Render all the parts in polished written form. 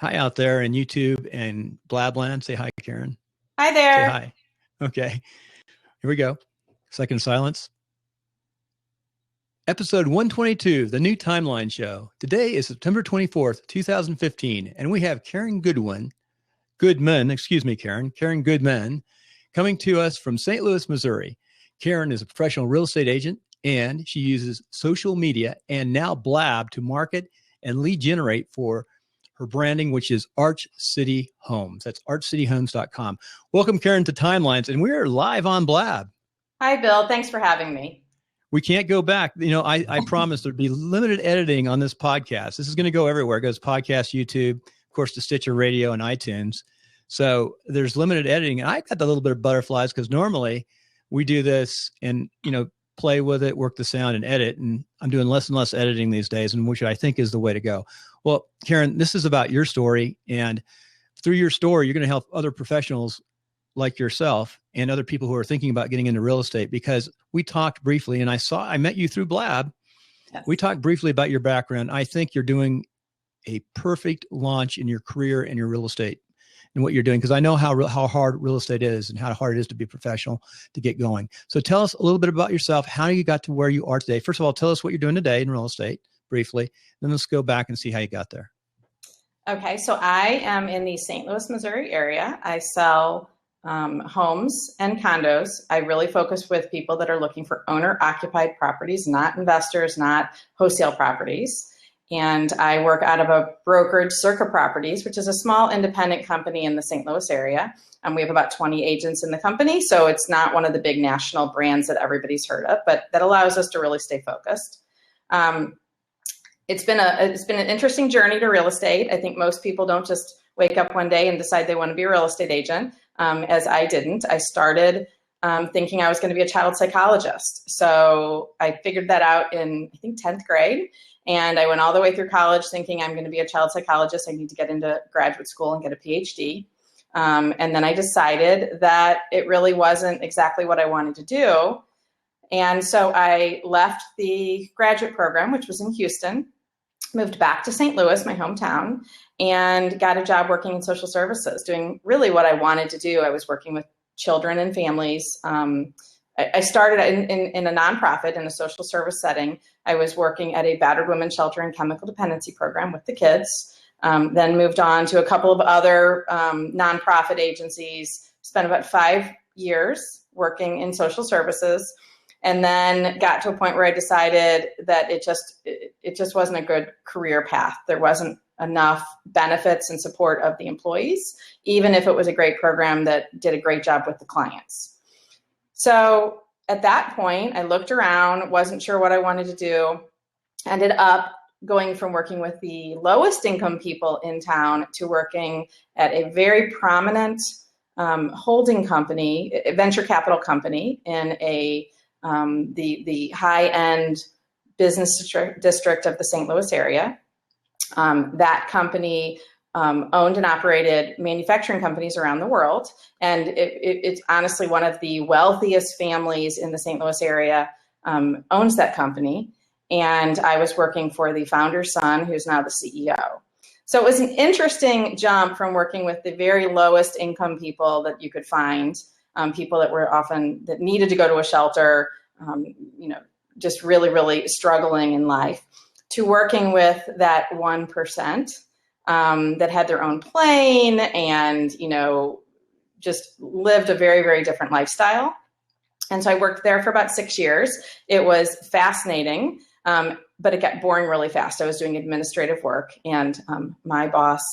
Hi out there in YouTube and Blabland. Say hi, Karen. Hi Say there. hi. Okay, here we go. Second silence. Episode 122, The New Timeline Show. Today is September 24th, 2015, and we have Karen Goodman, Karen Goodman, coming to us from St. Louis, Missouri. Karen is a professional real estate agent, and she uses social media and now Blab to market and lead generate for her branding, which is Arch City Homes. That's archcityhomes.com. Welcome, Karen, to Timelines, and we're live on Blab. Hi, Bill. Thanks for having me. We can't go back. You know, I promised there'd be limited editing on this podcast. This is going to go everywhere. It goes podcast, YouTube, of course, to Stitcher Radio and iTunes. So there's limited editing. And I got a little bit of butterflies because normally we do this and, play with it, work the sound and edit. And I'm doing less and less editing these days, and which I think is the way to go. Well, Karen, this is about your story. And through your story, you're going to help other professionals like yourself and other people who are thinking about getting into real estate, because we talked briefly and I met you through Blab. Yes. We talked briefly about your background. I think you're doing a perfect launch in your career and your real estate and what you're doing, because I know how hard real estate is and how hard it is to be a professional to get going. So tell us a little bit about yourself, how you got to where you are today. First of all, tell us what you're doing today in real estate briefly, then let's go back and see how you got there. Okay, so I am in the St. Louis, Missouri area. I sell homes and condos. I really focus with people that are looking for owner-occupied properties, not investors, not wholesale properties. And I work out of a brokerage, Circa Properties, which is a small independent company in the St. Louis area. We have about 20 agents in the company, so it's not one of the big national brands that everybody's heard of, but that allows us to really stay focused. It's been an interesting journey to real estate. I think most people don't just wake up one day and decide they want to be a real estate agent, as I didn't. I started thinking I was going to be a child psychologist. So I figured that out in, I think, 10th grade. And I went all the way through college thinking I'm going to be a child psychologist. I need to get into graduate school and get a PhD. And then I decided that it really wasn't exactly what I wanted to do. And so I left the graduate program, which was in Houston, moved back to St. Louis, my hometown, and got a job working in social services, doing really what I wanted to do. I was working with children and families. I started in a nonprofit in a social service setting. I was working at a battered women's shelter and chemical dependency program with the kids, then moved on to a couple of other nonprofit agencies, spent about 5 years working in social services, and then got to a point where I decided that it just wasn't a good career path. There wasn't enough benefits and support of the employees, even if it was a great program that did a great job with the clients. So at that point, I looked around, wasn't sure what I wanted to do, ended up going from working with the lowest income people in town to working at a very prominent holding company, a venture capital company in the high-end business district of the St. Louis area. That company owned and operated manufacturing companies around the world. And it's honestly one of the wealthiest families in the St. Louis area owns that company. And I was working for the founder's son, who's now the CEO. So it was an interesting jump from working with the very lowest income people that you could find, people that needed to go to a shelter, just really, really struggling in life, to working with that 1%. That had their own plane and, just lived a very, very different lifestyle. And so I worked there for about 6 years. It was fascinating, but it got boring really fast. I was doing administrative work, and my boss,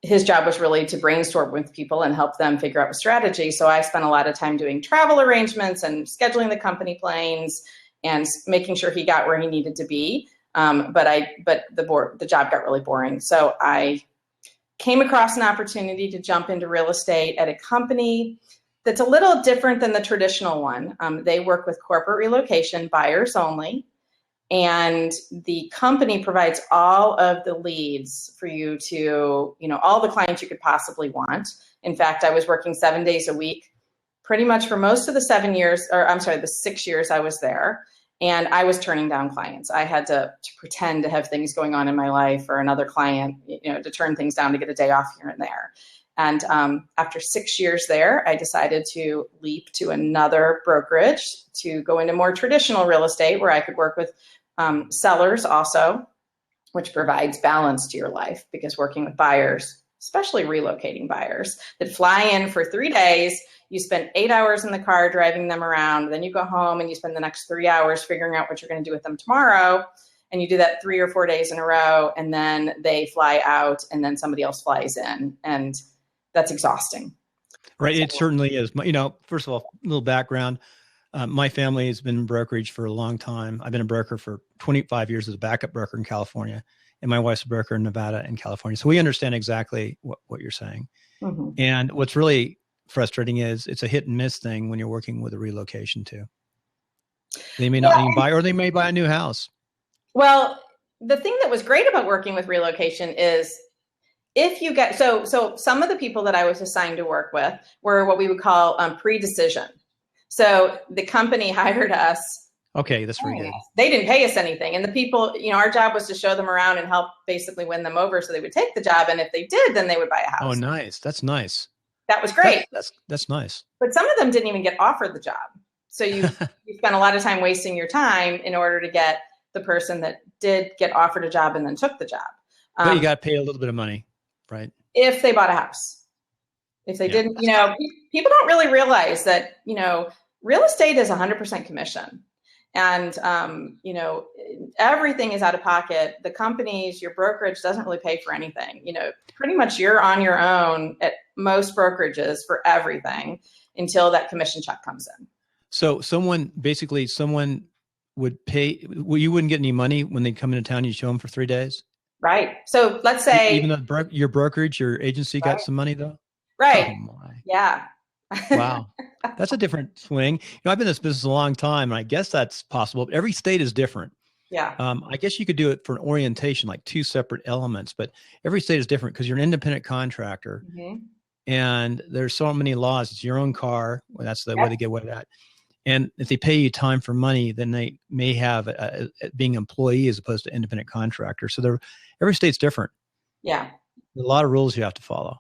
his job was really to brainstorm with people and help them figure out a strategy. So I spent a lot of time doing travel arrangements and scheduling the company planes and making sure he got where he needed to be. But the job got really boring. So I came across an opportunity to jump into real estate at a company that's a little different than the traditional one. They work with corporate relocation, buyers only. And the company provides all of the leads for you to, all the clients you could possibly want. In fact, I was working 7 days a week, pretty much for most of the 6 years I was there. And I was turning down clients. I had to pretend to have things going on in my life or another client, to turn things down to get a day off here and there. And after 6 years there, I decided to leap to another brokerage to go into more traditional real estate where I could work with sellers also, which provides balance to your life, because working with buyers, especially relocating buyers that fly in for 3 days, you spend 8 hours in the car driving them around, then you go home and you spend the next 3 hours figuring out what you're going to do with them tomorrow. And you do that 3 or 4 days in a row, and then they fly out and then somebody else flies in. And that's exhausting. Right. It certainly is. First of all, a little background. My family has been in brokerage for a long time. I've been a broker for 25 years as a backup broker in California, and my wife's a broker in Nevada and California. So we understand exactly what you're saying. Mm-hmm. And what's really frustrating is it's a hit and miss thing when you're working with a relocation too. They may not even buy, or they may buy a new house. Well, the thing that was great about working with relocation is if you get, so some of the people that I was assigned to work with were what we would call pre-decision. So the company hired us. Okay, that's very good. They didn't pay us anything. And the people, our job was to show them around and help basically win them over so they would take the job. And if they did, then they would buy a house. Oh, nice. That's nice. That was great. That's nice. But some of them didn't even get offered the job. So you spent a lot of time wasting your time in order to get the person that did get offered a job and then took the job. But you got paid a little bit of money, right? If they bought a house. If they didn't, people don't really realize that, real estate is 100% commission. And, everything is out of pocket. The companies, your brokerage doesn't really pay for anything. Pretty much you're on your own at most brokerages for everything until that commission check comes in. So someone would pay, you wouldn't get any money when they come into town, you show them for 3 days? Right. So let's say. Even though your brokerage, your agency got some money though? Right. Oh my. Yeah. Wow. That's a different swing. I've been in this business a long time, and I guess that's possible. But every state is different. Yeah. I guess you could do it for an orientation, like two separate elements, but every state is different because you're an independent contractor, mm-hmm. and there's so many laws. It's your own car. Well, that's the way they get away with that. And if they pay you time for money, then they may have being employee as opposed to independent contractor. So every state's different. Yeah. There's a lot of rules you have to follow.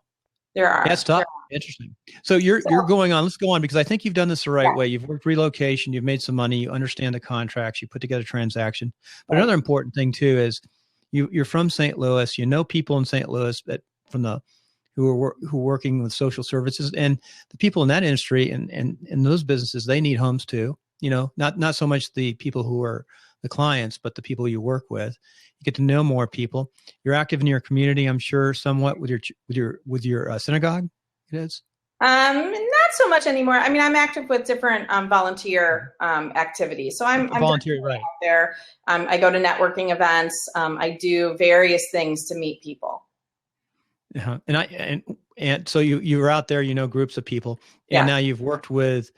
There are. That's tough. Interesting. So you're going on. Let's go on, because I think you've done this the right way. You've worked relocation. You've made some money. You understand the contracts. You put together a transaction. But another important thing too is you're from St. Louis. You know people in St. Louis who are working with social services, and the people in that industry and in those businesses, they need homes too. Not so much the people who are the clients, but the people you work with. You get to know more people. You're active in your community, I'm sure, somewhat with your synagogue. It is. Not so much anymore. I mean, I'm active with different volunteer activities. So I'm volunteer, right? Out there. I go to networking events. I do various things to meet people. Uh-huh. And so you were out there, groups of people, and now you've worked with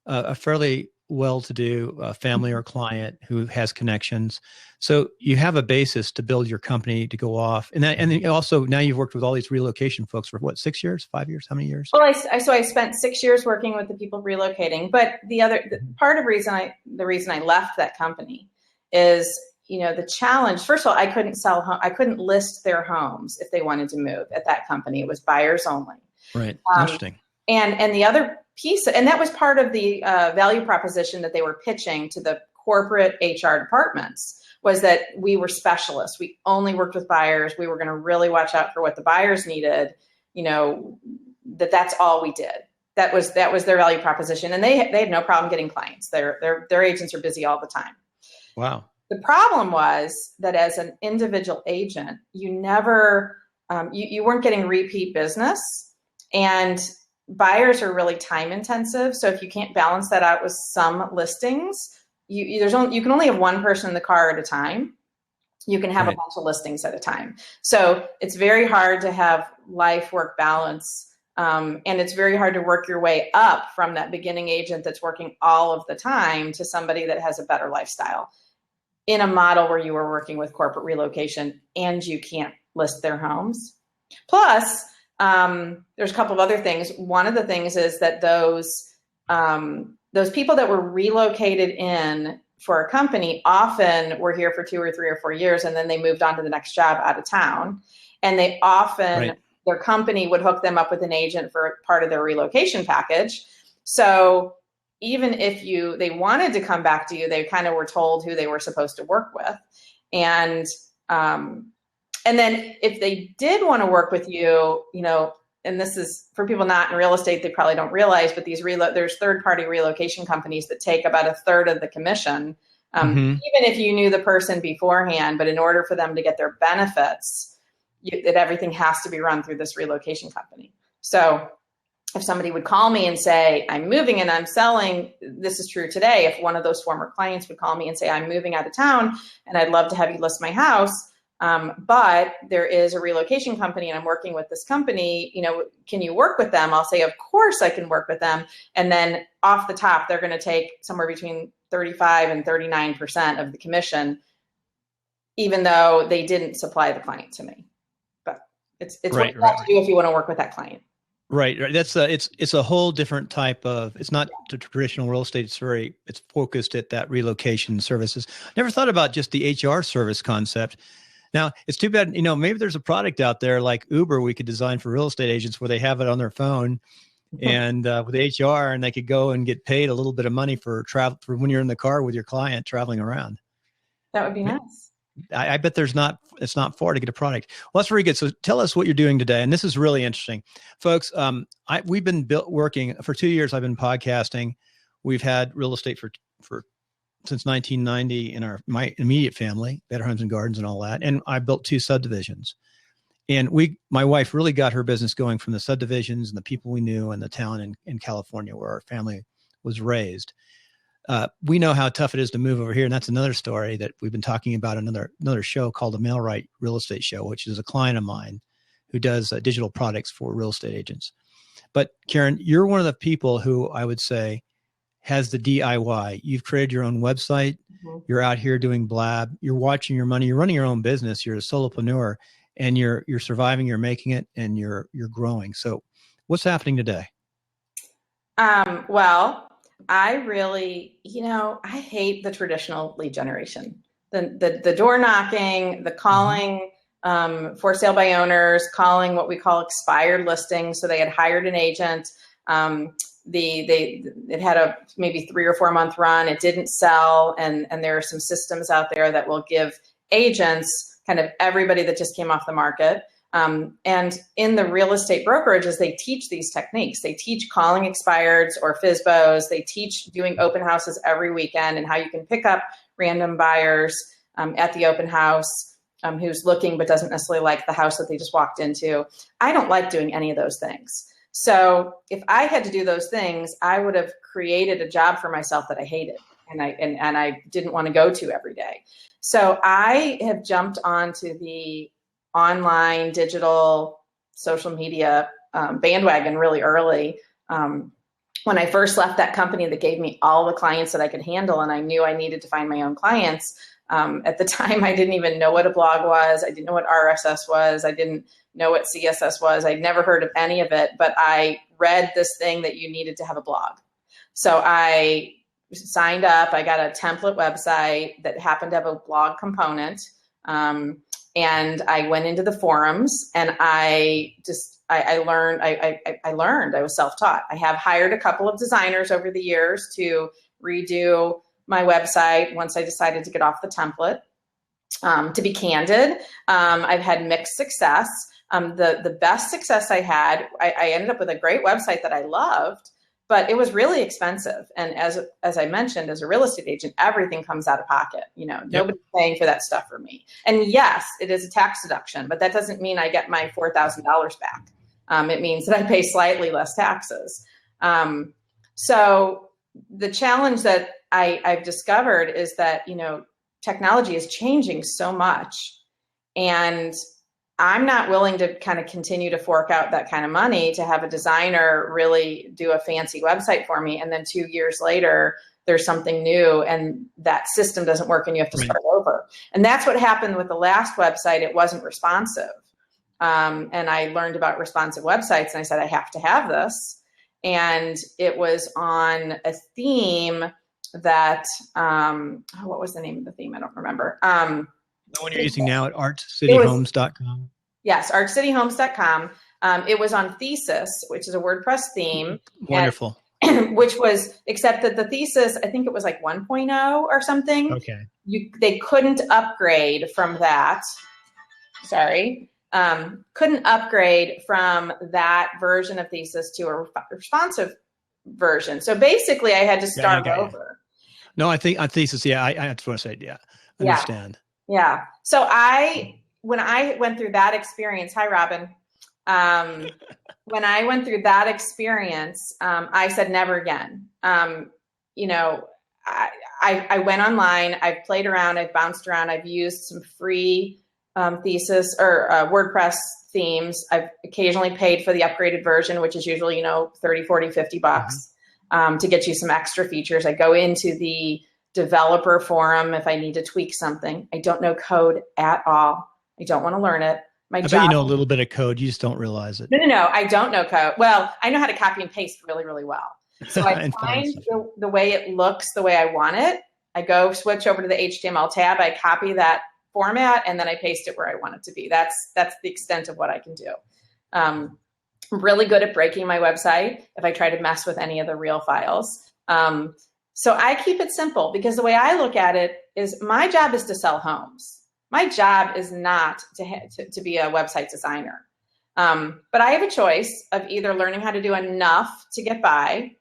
a fairly well-to-do family or client who has connections. So you have a basis to build your company to go off. And then also now you've worked with all these relocation folks for what, 6 years, 5 years? How many years? Well, I spent 6 years working with the people relocating, but the reason I left that company is, the challenge. First of all, I couldn't I couldn't list their homes if they wanted to move at that company. It was buyers only. Right. Interesting. And the other piece, and that was part of the value proposition that they were pitching to the corporate HR departments, was that we were specialists. We only worked with buyers. We were going to really watch out for what the buyers needed. That's all we did. That was their value proposition, and they had no problem getting clients. Their agents are busy all the time. Wow. The problem was that as an individual agent, you never, you weren't getting repeat business, and buyers are really time intensive. So if you can't balance that out with some listings, you can only have one person in the car at a time. You can have a bunch of listings at a time. So it's very hard to have life-work balance. And it's very hard to work your way up from that beginning agent that's working all of the time to somebody that has a better lifestyle in a model where you are working with corporate relocation and you can't list their homes. Plus, there's a couple of other things. One of the things is that those people that were relocated in for a company often were here for 2 or 3 or 4 years, and then they moved on to the next job out of town. And they often, their company would hook them up with an agent for part of their relocation package. So even if they wanted to come back to you, they kind of were told who they were supposed to work with. And then if they did want to work with you, and this is for people not in real estate, they probably don't realize, but there's third-party relocation companies that take about a third of the commission, even if you knew the person beforehand. But in order for them to get their benefits, that everything has to be run through this relocation company. So if somebody would call me and say, I'm moving and I'm selling, this is true today. If one of those former clients would call me and say, I'm moving out of town and I'd love to have you list my house, but there is a relocation company and I'm working with this company, can you work with them? I'll say, of course I can work with them. And then off the top, they're going to take somewhere between 35 and 39% of the commission, even though they didn't supply the client to me. But it's what you have to do if you want to work with that client. Right. That's it's a whole different type of, it's not the traditional real estate. It's focused at that relocation services. Never thought about just the HR service concept. Now it's too bad, maybe there's a product out there like Uber we could design for real estate agents where they have it on their phone and with HR, and they could go and get paid a little bit of money for travel for when you're in the car with your client traveling around. That would be nice. I bet it's not far to get a product. Well, that's very good. So tell us what you're doing today. And this is really interesting, folks. We've been working for 2 years. I've been podcasting. We've had real estate for since 1990 in my immediate family, Better Homes and Gardens and all that. And I built 2 subdivisions, and my wife really got her business going from the subdivisions and the people we knew and the town in California where our family was raised. We know how tough it is to move over here. And that's another story that we've been talking about, another show called the Mailright Real Estate Show, which is a client of mine who does digital products for real estate agents. But Karen, you're one of the people who I would say has the DIY. You've created your own website. Mm-hmm. You're out here doing blab. You're watching your money. You're running your own business. You're a solopreneur, and you're surviving. You're making it, and you're growing. So, what's happening today? Well, I really, I hate the traditional lead generation, the door knocking, the calling for sale by owners, calling what we call expired listings. So they had hired an agent. It had a maybe 3 or 4 month run. It didn't sell. And there are some systems out there that will give agents kind of everybody that just came off the market. And in the real estate brokerages, they teach these techniques. They teach calling expireds or FSBOs. They teach doing open houses every weekend and how you can pick up random buyers at the open house who's looking but doesn't necessarily like the house that they just walked into. I don't like doing any of those things. So if I had to do those things, I would have created a job for myself that I hated and I didn't want to go to every day. So I have jumped onto the online, digital, social media bandwagon really early. When I first left that company that gave me all the clients that I could handle, and I knew I needed to find my own clients, at the time I didn't even know what a blog was. I didn't know what RSS was. I didn't know what CSS was. I'd never heard of any of it, but I read this thing that you needed to have a blog. So I signed up. I got a template website that happened to have a blog component. And I went into the forums and I learned. I was self-taught. I have hired a couple of designers over the years to redo my website once I decided to get off the template. To be candid, I've had mixed success. The best success I had, I ended up with a great website that I loved, but it was really expensive. And as I mentioned, as a real estate agent, everything comes out of pocket. Nobody's paying for that stuff for me. And yes, it is a tax deduction, but that doesn't mean I get my $4,000 back. It means that I pay slightly less taxes. So the challenge that I've discovered is that, technology is changing so much, and I'm not willing to kind of continue to fork out that kind of money to have a designer really do a fancy website for me. And then 2 years later, there's something new and that system doesn't work and you have to start over. And that's what happened with the last website. It wasn't responsive. And I learned about responsive websites and I said, I have to have this. And it was on a theme that, what was the name of the theme? I don't remember. The one you're using now at artcityhomes.com? Yes, artcityhomes.com. It was on Thesis, which is a WordPress theme. Wonderful. Which was, except that the Thesis, I think it was like 1.0 or something. Okay. They couldn't upgrade from that. Sorry. Couldn't upgrade from that version of Thesis to a responsive version. So basically I had to start over. No, I think on Thesis, yeah, I just want to say, yeah, understand. Yeah. So when I went through that experience, hi, Robin. When I went through that experience, I said, never again. You know, I went online, I've played around, I've bounced around, I've used some free Thesis or WordPress themes. I've occasionally paid for the upgraded version, which is usually, 30, 40, 50 bucks to get you some extra features. I go into the developer forum if I need to tweak something. I don't know code at all. I don't want to learn it. I bet you know a little bit of code. You just don't realize it. No. I don't know code. Well, I know how to copy and paste really, really well. So I find the way it looks the way I want it. I go switch over to the HTML tab. I copy that format and then I paste it where I want it to be. That's the extent of what I can do. I'm really good at breaking my website if I try to mess with any of the real files. So I keep it simple because the way I look at it is my job is to sell homes. My job is not to be a website designer. But I have a choice of either learning how to do enough to get by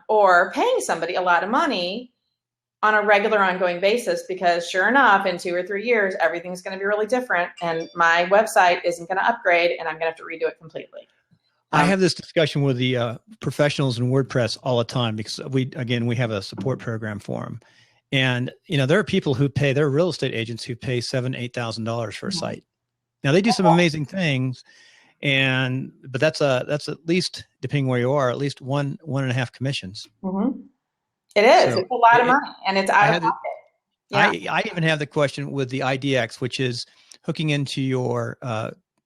or paying somebody a lot of money on a regular ongoing basis, because sure enough, in 2 or 3 years, everything's going to be really different and my website isn't going to upgrade and I'm going to have to redo it completely. I have this discussion with the professionals in WordPress all the time because we have a support program for them. And, there are people there are real estate agents who pay $7,000, $8,000 for a site. Now they do some amazing things. But that's at least, depending where you are, at least one and a half commissions. Mm-hmm. It is. So it's a lot of money and it's out of pocket. Yeah. I even have the question with the IDX, which is hooking into your,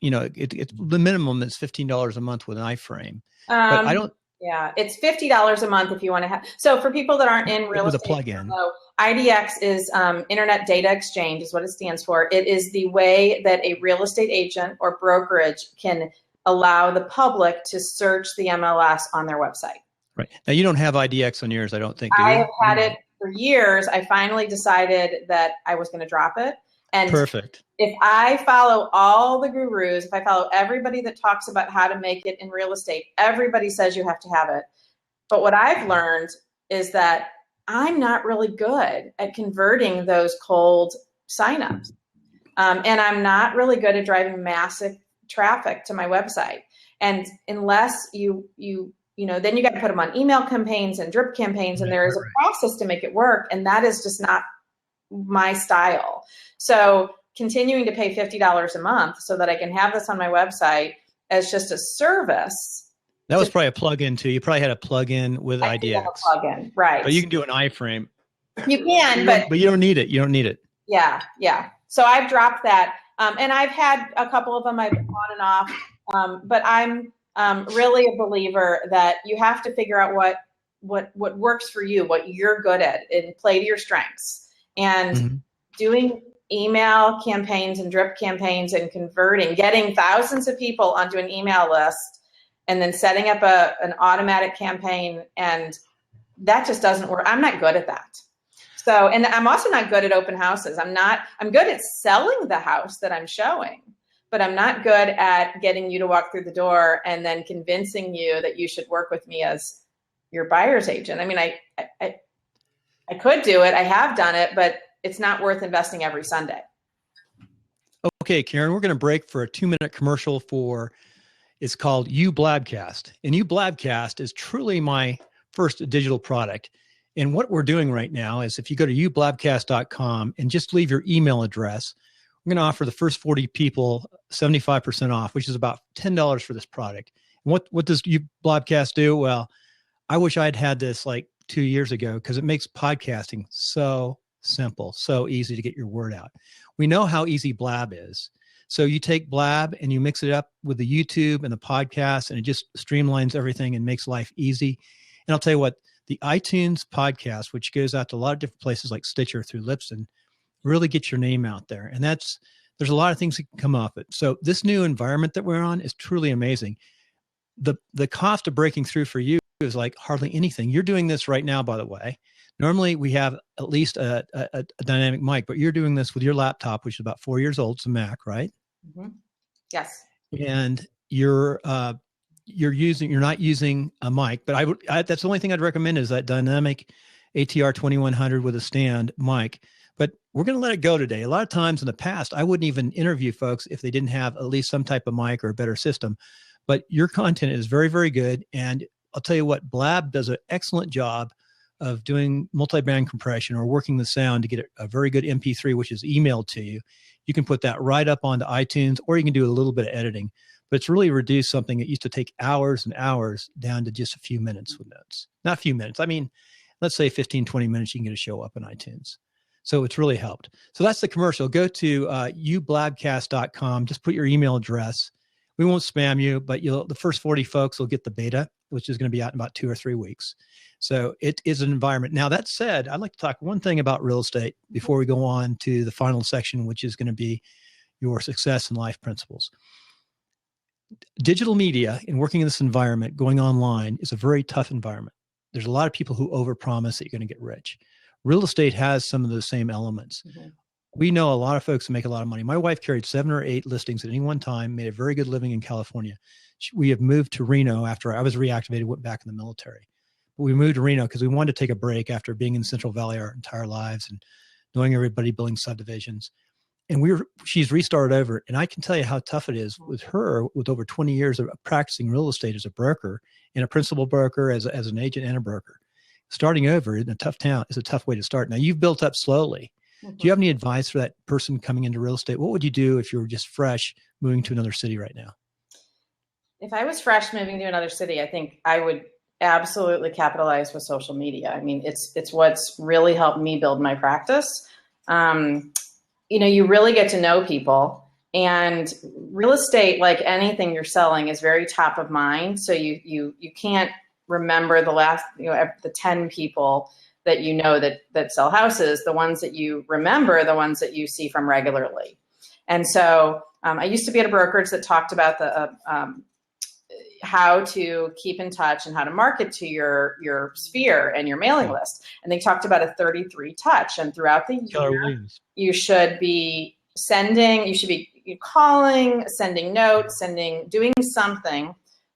it's the minimum is $15 a month with an iframe. But I don't. Yeah, it's $50 a month if you want to have. So for people that aren't in real estate, with a plug-in. So IDX is Internet Data Exchange is what it stands for. It is the way that a real estate agent or brokerage can allow the public to search the MLS on their website. Right. Now you don't have IDX on yours, I don't think. I have had it for years. I finally decided that I was going to drop it. And perfect. If I follow all the gurus, if I follow everybody that talks about how to make it in real estate, everybody says you have to have it. But what I've learned is that I'm not really good at converting those cold signups. And I'm not really good at driving massive traffic to my website. And unless then you got to put them on email campaigns and drip campaigns, and there is a process to make it work. And that is just not my style. So continuing to pay $50 a month so that I can have this on my website as just a service. That was probably a plug-in too. You probably had a plug-in with IDX. Have a plug-in, right? But you can do an iframe. You can, but you don't need it. You don't need it. Yeah. So I've dropped that, and I've had a couple of them I've on and off. But I'm really a believer that you have to figure out what works for you, what you're good at, and play to your strengths. And doing email campaigns and drip campaigns and getting thousands of people onto an email list and then setting up an automatic campaign, and that just doesn't work. I'm not good at that. So, and I'm also not good at open houses. I'm good at selling the house that I'm showing, but I'm not good at getting you to walk through the door and then convincing you that you should work with me as your buyer's agent. I mean, I could do it. I have done it, but it's not worth investing every Sunday. Okay, Karen, we're going to break for a 2-minute commercial it's called You Blabcast. And You Blabcast is truly my first digital product. And what we're doing right now is if you go to youblabcast.com and just leave your email address, we're going to offer the first 40 people 75% off, which is about $10 for this product. And what does You Blabcast do? Well, I wish I'd had this like 2 years ago because it makes podcasting so simple, so easy to get your word out. We know how easy Blab is. So you take Blab and you mix it up with the YouTube and the podcast, and it just streamlines everything and makes life easy. And I'll tell you what, the iTunes podcast, which goes out to a lot of different places like Stitcher through Lipson, really get your name out there. And there's a lot of things that can come off it. So this new environment that we're on is truly amazing. The cost of breaking through for you is like hardly anything. You're doing this right now, by the way. Normally we have at least a dynamic mic, but you're doing this with your laptop, which is about 4 years old. It's a Mac, right? Mm-hmm. Yes. And you're not using a mic, but that's the only thing I'd recommend is that dynamic ATR 2100 with a stand mic. But we're going to let it go today. A lot of times in the past, I wouldn't even interview folks if they didn't have at least some type of mic or a better system. But your content is very, very good. And I'll tell you what, Blab does an excellent job of doing multi-band compression or working the sound to get a very good MP3, which is emailed to you. You can put that right up onto iTunes, or you can do a little bit of editing. But it's really reduced something that used to take hours and hours down to just a few minutes with notes. Not a few minutes. I mean, let's say 15, 20 minutes, you can get a show up in iTunes. So it's really helped. So that's the commercial. Go to ublabcast.com. Just put your email address. We won't spam you, but the first 40 folks will get the beta, which is going to be out in about 2 or 3 weeks. So it is an environment. Now, that said, I'd like to talk one thing about real estate before we go on to the final section, which is going to be your success and life principles. Digital media and working in this environment, going online, is a very tough environment. There's a lot of people who overpromise that you're going to get rich. Real estate has some of those same elements. Mm-hmm. We know a lot of folks who make a lot of money. My wife carried 7 or 8 listings at any one time, made a very good living in California. We have moved to Reno after I was reactivated, went back in the military. But we moved to Reno because we wanted to take a break after being in Central Valley our entire lives and knowing everybody, building subdivisions. And she's restarted over. And I can tell you how tough it is with her, with over 20 years of practicing real estate as a broker and a principal broker, as an agent and a broker. Starting over in a tough town is a tough way to start. Now, you've built up slowly. Mm-hmm. Do you have any advice for that person coming into real estate? What would you do if you were just fresh moving to another city right now? If I was fresh moving to another city, I think I would absolutely capitalize with social media. I mean, it's what's really helped me build my practice. You really get to know people, and real estate, like anything you're selling, is very top of mind. So you can't remember the 10 people that sell houses. The ones that you remember are the ones that you see from regularly. And so I used to be at a brokerage that talked about how to keep in touch and how to market to your sphere and your mailing list. And they talked about a 33 touch. And throughout the year, you should be calling, sending notes, doing something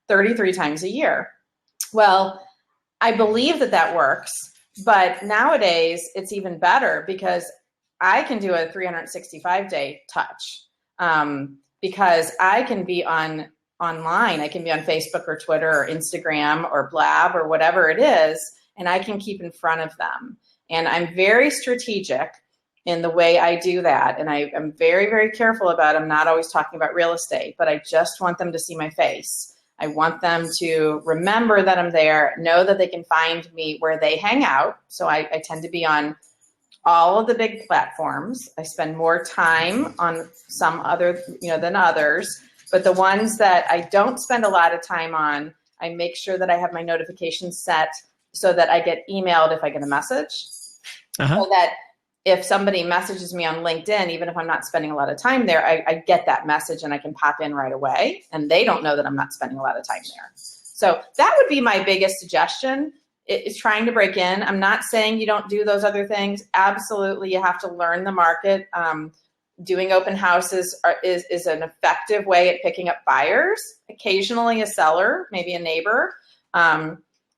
33 times a year. Well, I believe that works, but nowadays it's even better because I can do a 365-day touch because I can be online. I can be on Facebook or Twitter or Instagram or Blab or whatever it is, and I can keep in front of them. And I'm very strategic in the way I do that. And I'm very, very careful about, I'm not always talking about real estate, but I just want them to see my face. I want them to remember that I'm there, know that they can find me where they hang out. So I tend to be on all of the big platforms. I spend more time on some other, than others. But the ones that I don't spend a lot of time on, I make sure that I have my notifications set so that I get emailed if I get a message. Uh-huh. So that if somebody messages me on LinkedIn, even if I'm not spending a lot of time there, I get that message and I can pop in right away. And they don't know that I'm not spending a lot of time there. So that would be my biggest suggestion, is trying to break in. I'm not saying you don't do those other things. Absolutely, you have to learn the market. Doing open houses is an effective way at picking up buyers. Occasionally a seller, maybe a neighbor.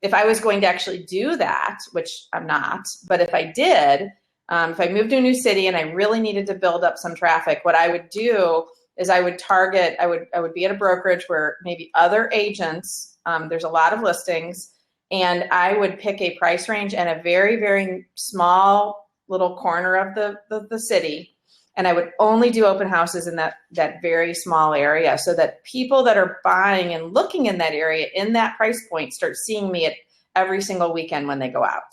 If I was going to actually do that, which I'm not, but if I did, if I moved to a new city and I really needed to build up some traffic, what I would do is I would target, I would be at a brokerage where maybe other agents, there's a lot of listings, and I would pick a price range and a very, very small little corner of the city. And I would only do open houses in that very small area so that people that are buying and looking in that area in that price point start seeing me at every single weekend when they go out.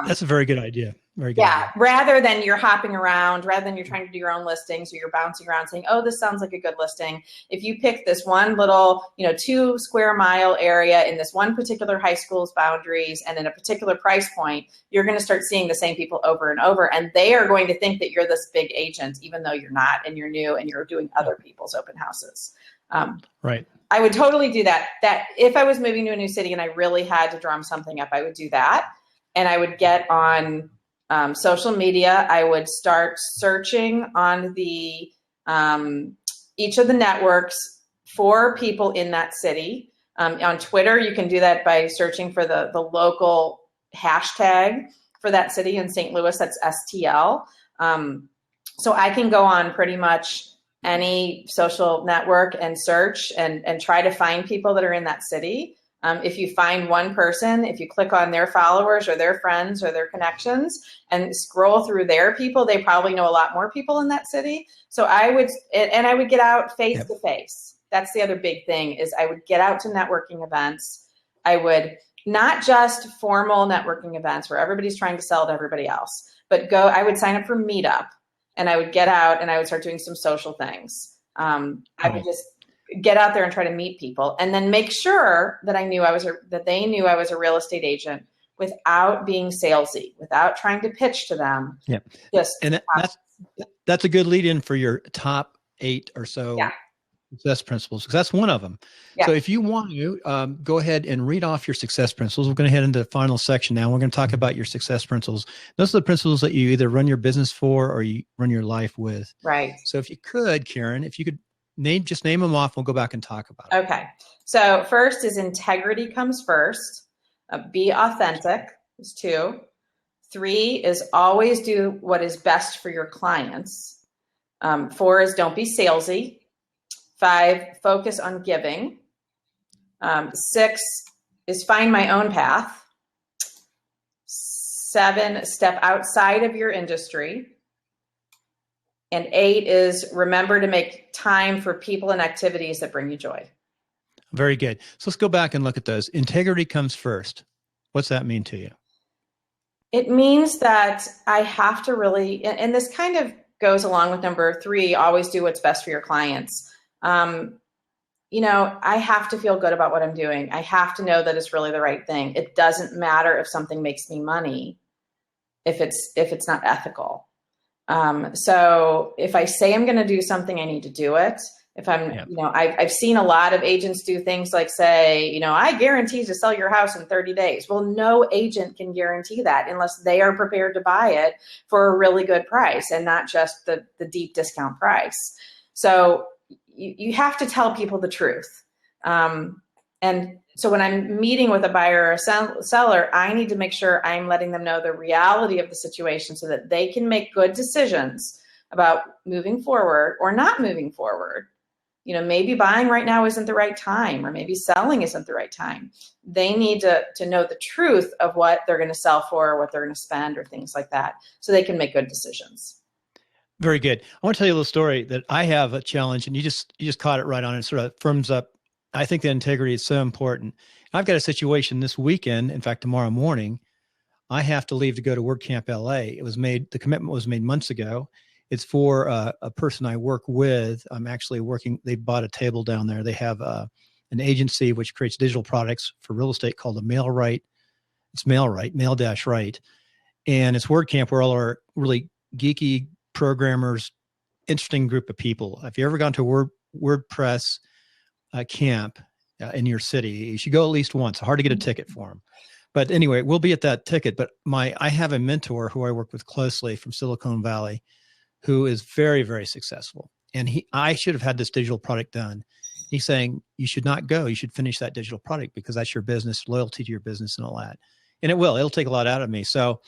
That's a very good idea. Very good. Yeah. Rather than you're hopping around, rather than you're trying to do your own listings or you're bouncing around saying, oh, this sounds like a good listing. If you pick this one little, 2 square mile area in this one particular high school's boundaries and in a particular price point, you're going to start seeing the same people over and over. And they are going to think that you're this big agent, even though you're not, and you're new and you're doing other people's open houses. Right. I would totally do that. That if I was moving to a new city and I really had to drum something up, I would do that. And I would get on social media. I would start searching on the each of the networks for people in that city. On Twitter, you can do that by searching for the local hashtag for that city in St. Louis. That's STL. So I can go on pretty much any social network and search and try to find people that are in that city. If you find one person, if you click on their followers or their friends or their connections and scroll through their people, they probably know a lot more people in that city. So I would get out face to face. That's the other big thing is I would get out to networking events. I would not just formal networking events where everybody's trying to sell to everybody else, but I would sign up for Meetup and I would get out and I would start doing some social things. I would just get out there and try to meet people and then make sure that that they knew I was a real estate agent without being salesy, without trying to pitch to them. Yeah. That's a good lead in for your top 8 or so success principles, because that's one of them. Yeah. So if you want to go ahead and read off your success principles, we're going to head into the final section now. We're going to talk about your success principles. Those are the principles that you either run your business for or you run your life with. Right. So if you could, Karen, if you could name them off, we'll go back and talk about it. Okay. So first is integrity comes first. Be authentic is 2. 3 is always do what is best for your clients. 4 is don't be salesy. 5, focus on giving. 6 is find my own path. 7, step outside of your industry. And 8 is remember to make time for people and activities that bring you joy. Very good. So let's go back and look at those. Integrity comes first. What's that mean to you? It means that I have to really, and this kind of goes along with number 3, always do what's best for your clients. I have to feel good about what I'm doing. I have to know that it's really the right thing. It doesn't matter if something makes me money, if it's not ethical. So if I say I'm going to do something, I need to do it. If I've seen a lot of agents do things like say, I guarantee to sell your house in 30 days. Well, no agent can guarantee that unless they are prepared to buy it for a really good price and not just the deep discount price. So you have to tell people the truth. And so when I'm meeting with a buyer or a seller, I need to make sure I'm letting them know the reality of the situation so that they can make good decisions about moving forward or not moving forward. Maybe buying right now isn't the right time, or maybe selling isn't the right time. They need to know the truth of what they're going to sell for, or what they're going to spend, or things like that, so they can make good decisions. Very good. I want to tell you a little story that I have a challenge, and you just caught it right on. It sort of firms up. I think that integrity is so important. I've got a situation this weekend. In fact, tomorrow morning, I have to leave to go to WordCamp LA. The commitment was made months ago. It's for a person I work with. I'm actually working. They bought a table down there. They have an agency which creates digital products for real estate called the MailRight. It's MailRight, Mail-Right. And it's WordCamp where all our really geeky programmers, interesting group of people. If you've ever gone to a WordPress camp in your city, you should go at least once. Hard to get a ticket for them. But anyway, we'll be at that ticket. But I have a mentor who I work with closely from Silicon Valley who is very, very successful. And I should have had this digital product done. He's saying, you should not go. You should finish that digital product because that's your business, loyalty to your business and all that. And it'll take a lot out of me. So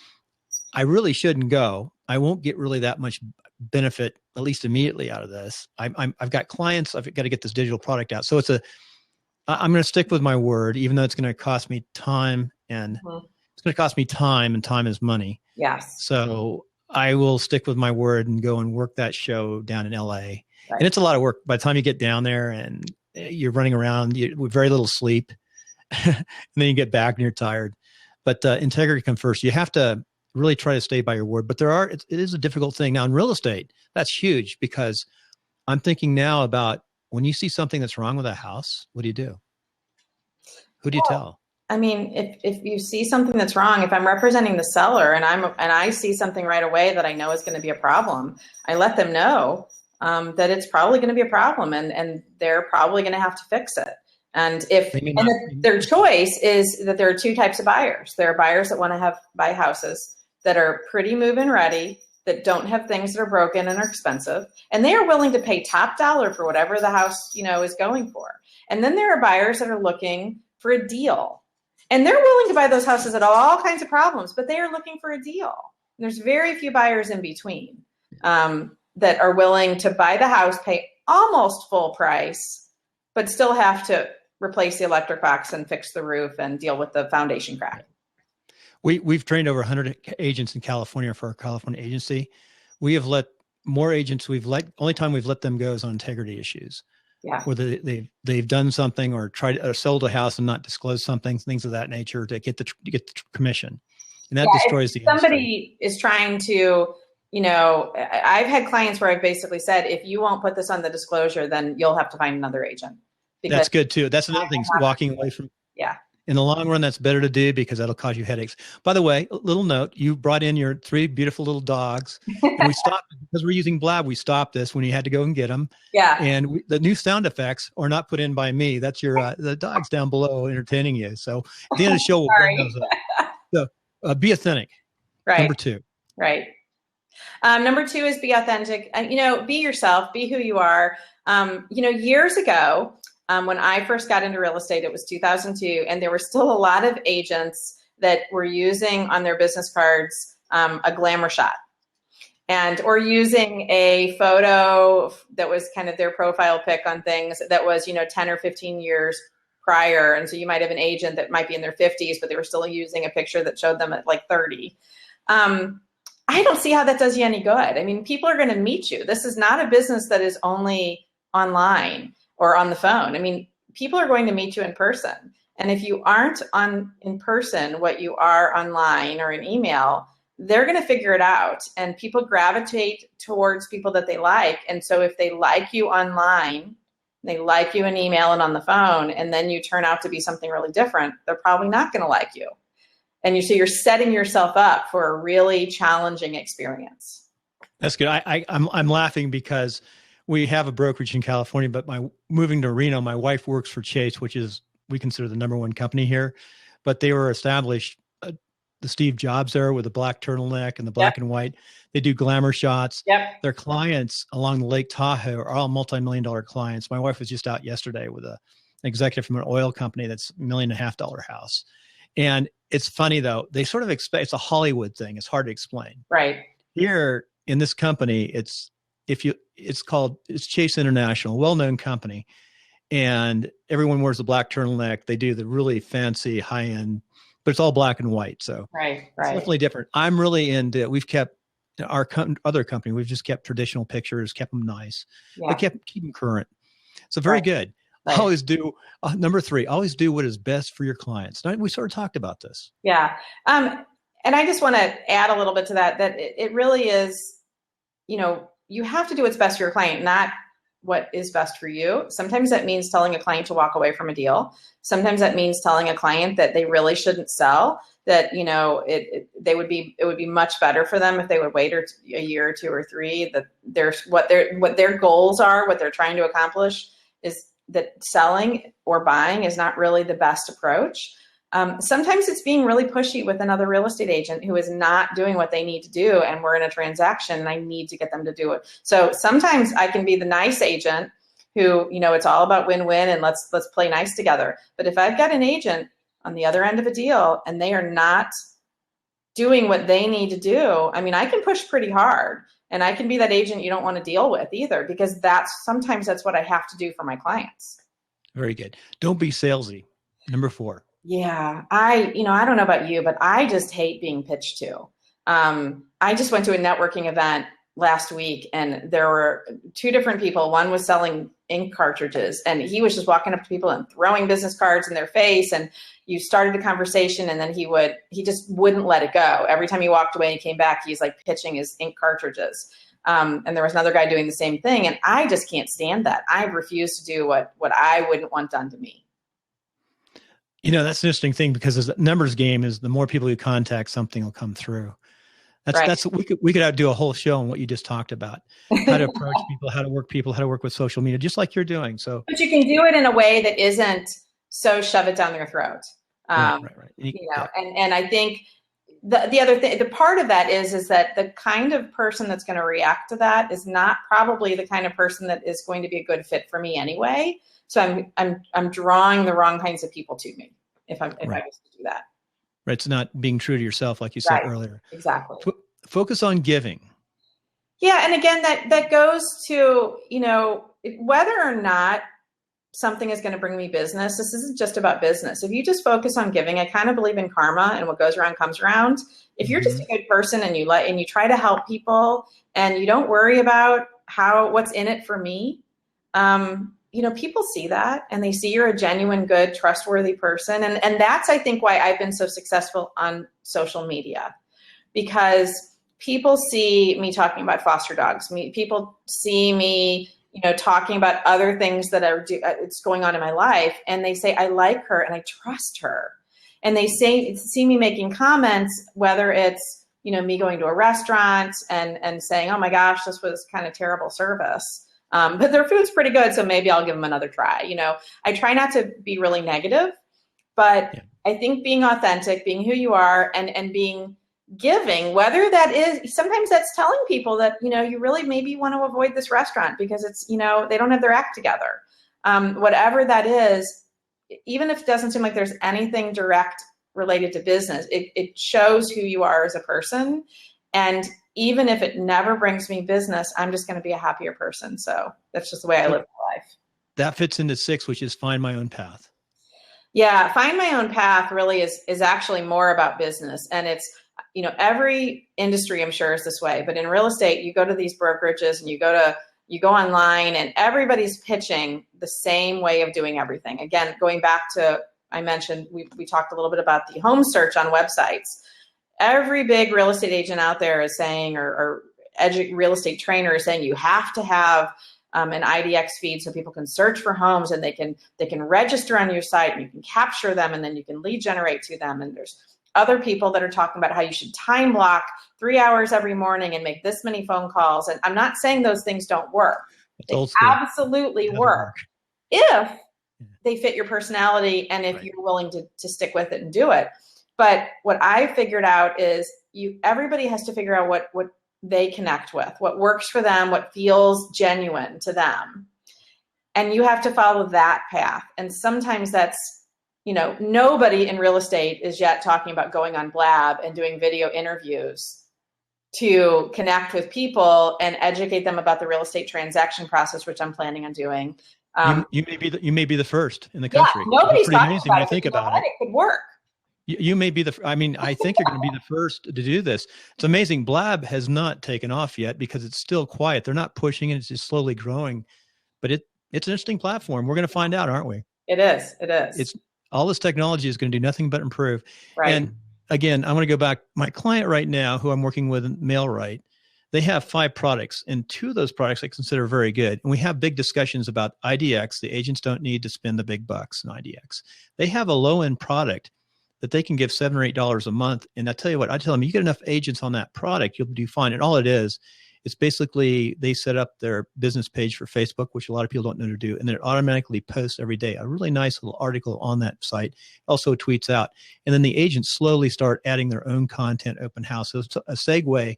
I really shouldn't go. I won't get really that much benefit, at least immediately, out of this. I've got clients. I've got to get this digital product out. So I'm going to stick with my word, even though it's going to cost me time and it's going to cost me time, and time is money. Yes. So I will stick with my word and go and work that show down in LA. Right. And it's a lot of work. By the time you get down there and you're running around with very little sleep, and then you get back and you're tired. But integrity comes first. You have to really try to stay by your word. But it is a difficult thing. Now in real estate, that's huge, because I'm thinking now about when you see something that's wrong with a house, what do? Who do you tell? I mean, if you see something that's wrong, if I'm representing the seller and I see something right away that I know is going to be a problem, I let them know that it's probably going to be a problem, and they're probably going to have to fix it. And their choice is that there are two types of buyers. There are buyers that want to buy houses that are pretty move-in ready, that don't have things that are broken and are expensive, and they are willing to pay top dollar for whatever the house, is going for. And then there are buyers that are looking for a deal. And they're willing to buy those houses at all kinds of problems, but they are looking for a deal. And there's very few buyers in between that are willing to buy the house, pay almost full price, but still have to replace the electric box and fix the roof and deal with the foundation crack. We've trained over 100 agents in California for our California agency. We have let more agents, only time we've let them go is on integrity issues. Yeah. Whether they've done something or tried or sold a house and not disclosed something, things of that nature, to get the commission, and that destroys the industry. Somebody is trying to, I've had clients where I've basically said, if you won't put this on the disclosure, then you'll have to find another agent. That's good too. That's another thing. Walking away from. Yeah. In the long run, that's better to do, because that'll cause you headaches. By the way, a little note, you brought in your 3 beautiful little dogs, and we stopped because we're using Blab. We stopped this when you had to go and get them. Yeah. And the new sound effects are not put in by me. That's your, the dogs down below entertaining you. So at the end of the show, we'll bring those up. So be authentic. Right. Number 2. Right. Number 2 is be authentic. Be yourself, be who you are. Years ago, when I first got into real estate, it was 2002, and there were still a lot of agents that were using on their business cards a glamour shot, or using a photo that was kind of their profile pic on things that was 10 or 15 years prior. And so you might have an agent that might be in their 50s, but they were still using a picture that showed them at like 30. I don't see how that does you any good. I mean, people are going to meet you. This is not a business that is only online or on the phone. I mean, people are going to meet you in person. And if you aren't in person what you are online or in email, they're going to figure it out. And people gravitate towards people that they like. And so if they like you online, they like you in email and on the phone, and then you turn out to be something really different, they're probably not going to like you. And you're setting yourself up for a really challenging experience. That's good. I'm laughing because we have a brokerage in California, but moving to Reno, my wife works for Chase, which is, we consider the number 1 company here, but they were established, the Steve Jobs era, with the black turtleneck and the black and white. They do glamour shots. Yep. Their clients along Lake Tahoe are all multi-million-dollar clients. My wife was just out yesterday with an executive from an oil company that's $1.5 million house. And it's funny though, they sort of expect, it's a Hollywood thing. It's hard to explain. Right. Here in this company, it's Chase International, well-known company, and everyone wears the black turtleneck. They do the really fancy high-end, but it's all black and white. So right. It's definitely different. I'm really into, we've kept our other company, we've just kept traditional pictures, kept them nice, but keep them current. So very good. Right. Always do, number 3, always do what is best for your clients. Now, we sort of talked about this. Yeah. And I just want to add a little bit to that it really is, you have to do what's best for your client, not what is best for you. Sometimes that means telling a client to walk away from a deal. Sometimes that means telling a client that they really shouldn't sell, that, it would be much better for them if they would wait a year or 2 or 3, that what their goals are, what they're trying to accomplish, is that selling or buying is not really the best approach. Sometimes it's being really pushy with another real estate agent who is not doing what they need to do, and we're in a transaction and I need to get them to do it. So sometimes I can be the nice agent who, it's all about win-win and let's play nice together. But if I've got an agent on the other end of a deal and they are not doing what they need to do, I mean, I can push pretty hard, and I can be that agent you don't want to deal with either, because sometimes that's what I have to do for my clients. Very good. Don't be salesy. Number 4. Yeah, I don't know about you, but I just hate being pitched to. I just went to a networking event last week, and there were two different people. One was selling ink cartridges, and he was just walking up to people and throwing business cards in their face. And you started a conversation, and then he just wouldn't let it go. Every time he walked away and he came back, he's like pitching his ink cartridges. And there was another guy doing the same thing. And I just can't stand that. I refuse to do what I wouldn't want done to me. That's an interesting thing, because as a numbers game is, the more people you contact, something will come through. That's we could do a whole show on what you just talked about, how to approach people, how to work with social media, just like you're doing. So, but you can do it in a way that isn't so shove it down their throat. Right. And I think the other thing, the part of that is that the kind of person that's going to react to that is not probably the kind of person that is going to be a good fit for me anyway. So I'm drawing the wrong kinds of people to me if I was to do that. Right. It's not being true to yourself, like you said earlier. Exactly. Focus on giving. Yeah. And again, that goes to, whether or not something is going to bring me business. This isn't just about business. If you just focus on giving, I kind of believe in karma, and what goes around comes around. If you're just a good person and you try to help people, and you don't worry about what's in it for me, people see that, and they see you're a genuine, good, trustworthy person. And that's, I think, why I've been so successful on social media, because people see me talking about foster dogs. People see me, talking about other things that it's going on in my life. And they say, I like her and I trust her. And they see me making comments, whether it's, me going to a restaurant and saying, oh my gosh, this was kind of terrible service. But their food's pretty good, so maybe I'll give them another try. I try not to be really negative, but I think being authentic, being who you are, and being giving, whether that is, sometimes that's telling people that, you really maybe want to avoid this restaurant because it's, they don't have their act together. Whatever that is, even if it doesn't seem like there's anything direct related to business, it shows who you are as a person. And even if it never brings me business, I'm just going to be a happier person. So that's just the way I live my life. That fits into 6, which is find my own path. Yeah. Find my own path really is actually more about business. And it's, every industry, I'm sure, is this way, but in real estate, you go to these brokerages and you go online, and everybody's pitching the same way of doing everything. Again, going back to, I mentioned, we talked a little bit about the home search on websites. Every big real estate agent out there is saying, or real estate trainer is saying, you have to have an IDX feed so people can search for homes, and they can register on your site, and you can capture them, and then you can lead generate to them. And there's other people that are talking about how you should time block 3 hours every morning and make this many phone calls. And I'm not saying those things don't work. They absolutely work if they fit your personality and if you're willing to stick with it and do it. But what I figured out is everybody has to figure out what they connect with, what works for them, what feels genuine to them. And you have to follow that path. And sometimes that's, nobody in real estate is yet talking about going on Blab and doing video interviews to connect with people and educate them about the real estate transaction process, which I'm planning on doing. You may be the first in the country. Yeah, nobody's pretty talking amazing about when it. I think about it. It could work. You may be I think you're going to be the first to do this. It's amazing. Blab has not taken off yet because it's still quiet. They're not pushing it. It's just slowly growing, but it's an interesting platform. We're going to find out, aren't we? It is. It's all this technology is going to do nothing but improve. Right. And again, I'm going to go back. My client right now, who I'm working with in MailRite, they have 5 products, and 2 of those products I consider very good. And we have big discussions about IDX. The agents don't need to spend the big bucks in IDX. They have a low-end product that they can give $7 or $8 a month. And I tell you what, I tell them, you get enough agents on that product, you'll do fine. And all it is, it's basically they set up their business page for Facebook, which a lot of people don't know to do. And then it automatically posts every day a really nice little article on that site, also tweets out. And then the agents slowly start adding their own content, open house. So it's a segue.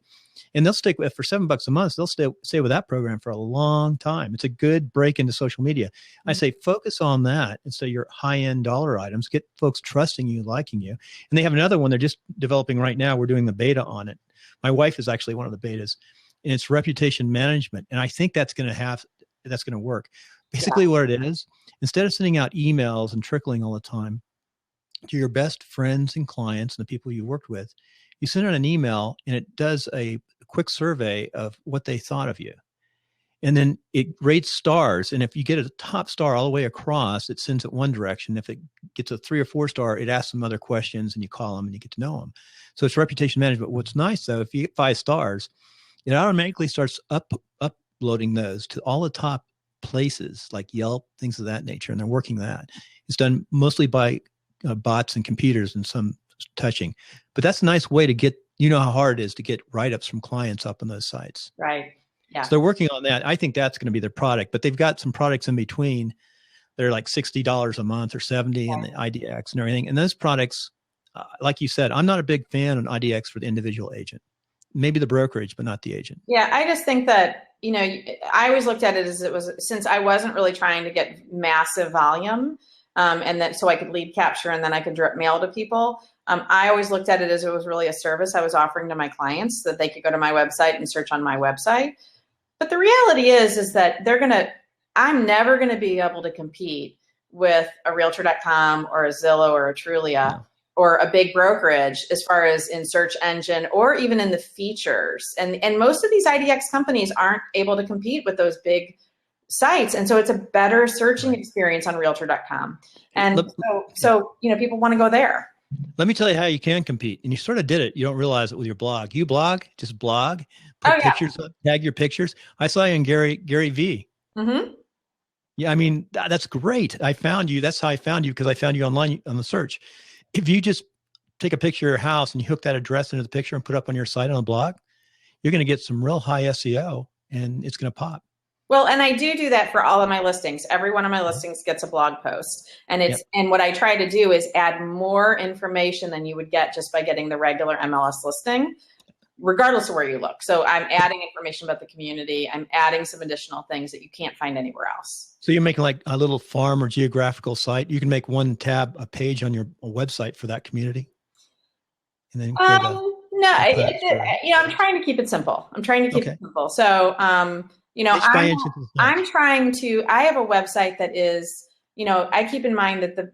And they'll stick with, for $7 a month, they'll stay with that program for a long time. It's a good break into social media. Mm-hmm. I say, focus on that instead of your high-end dollar items. Get folks trusting you, liking you. And they have another one they're just developing right now. We're doing the beta on it. My wife is actually one of the betas, and it's reputation management. And I think that's going to work. Basically what it is, instead of sending out emails and trickling all the time to your best friends and clients and the people you worked with, You send out an email and it does a quick survey of what they thought of you. And then it rates stars. And if you get a top star all the way across, it sends it one direction. If it gets a 3 or 4 star, it asks them other questions and you call them and you get to know them. So it's reputation management. What's nice though, if you get 5 stars, it automatically starts uploading those to all the top places like Yelp, things of that nature. And they're working that. It's done mostly by bots and computers and some touching. But that's a nice way to get, how hard it is to get write-ups from clients up on those sites. Right. Yeah. So they're working on that. I think that's going to be their product, but they've got some products in between. They're like $60 a month or $70 and the IDX and everything. And those products, like you said, I'm not a big fan of IDX for the individual agent, maybe the brokerage, but not the agent. Yeah. I just think that, I always looked at it as since I wasn't really trying to get massive volume, and then so I could lead capture and then I could direct mail to people. I always looked at it as it was really a service I was offering to my clients so that they could go to my website and search on my website. But the reality is that I'm never going to be able to compete with a Realtor.com or a Zillow or a Trulia or a big brokerage as far as in search engine or even in the features. And most of these IDX companies aren't able to compete with those big sites. And so it's a better searching experience on Realtor.com. And so people want to go there. Let me tell you how you can compete. And you sort of did it. You don't realize it with your blog. You blog, just blog, put pictures up, tag your pictures. I saw you in Gary V. Mm-hmm. Yeah, I mean, that's great. I found you. That's how I found you because I found you online on the search. If you just take a picture of your house and you hook that address into the picture and put it up on your site on a blog, you're going to get some real high SEO and it's going to pop. Well, and I do that for all of my listings. Every one of my listings gets a blog post. And and what I try to do is add more information than you would get just by getting the regular MLS listing, regardless of where you look. So I'm adding information about the community. I'm adding some additional things that you can't find anywhere else. So you're making like a little farm or geographical site. You can make one tab, a page on your website for that community. And then I'm trying to keep it simple. So, I'm trying to, I have a website that is, I keep in mind that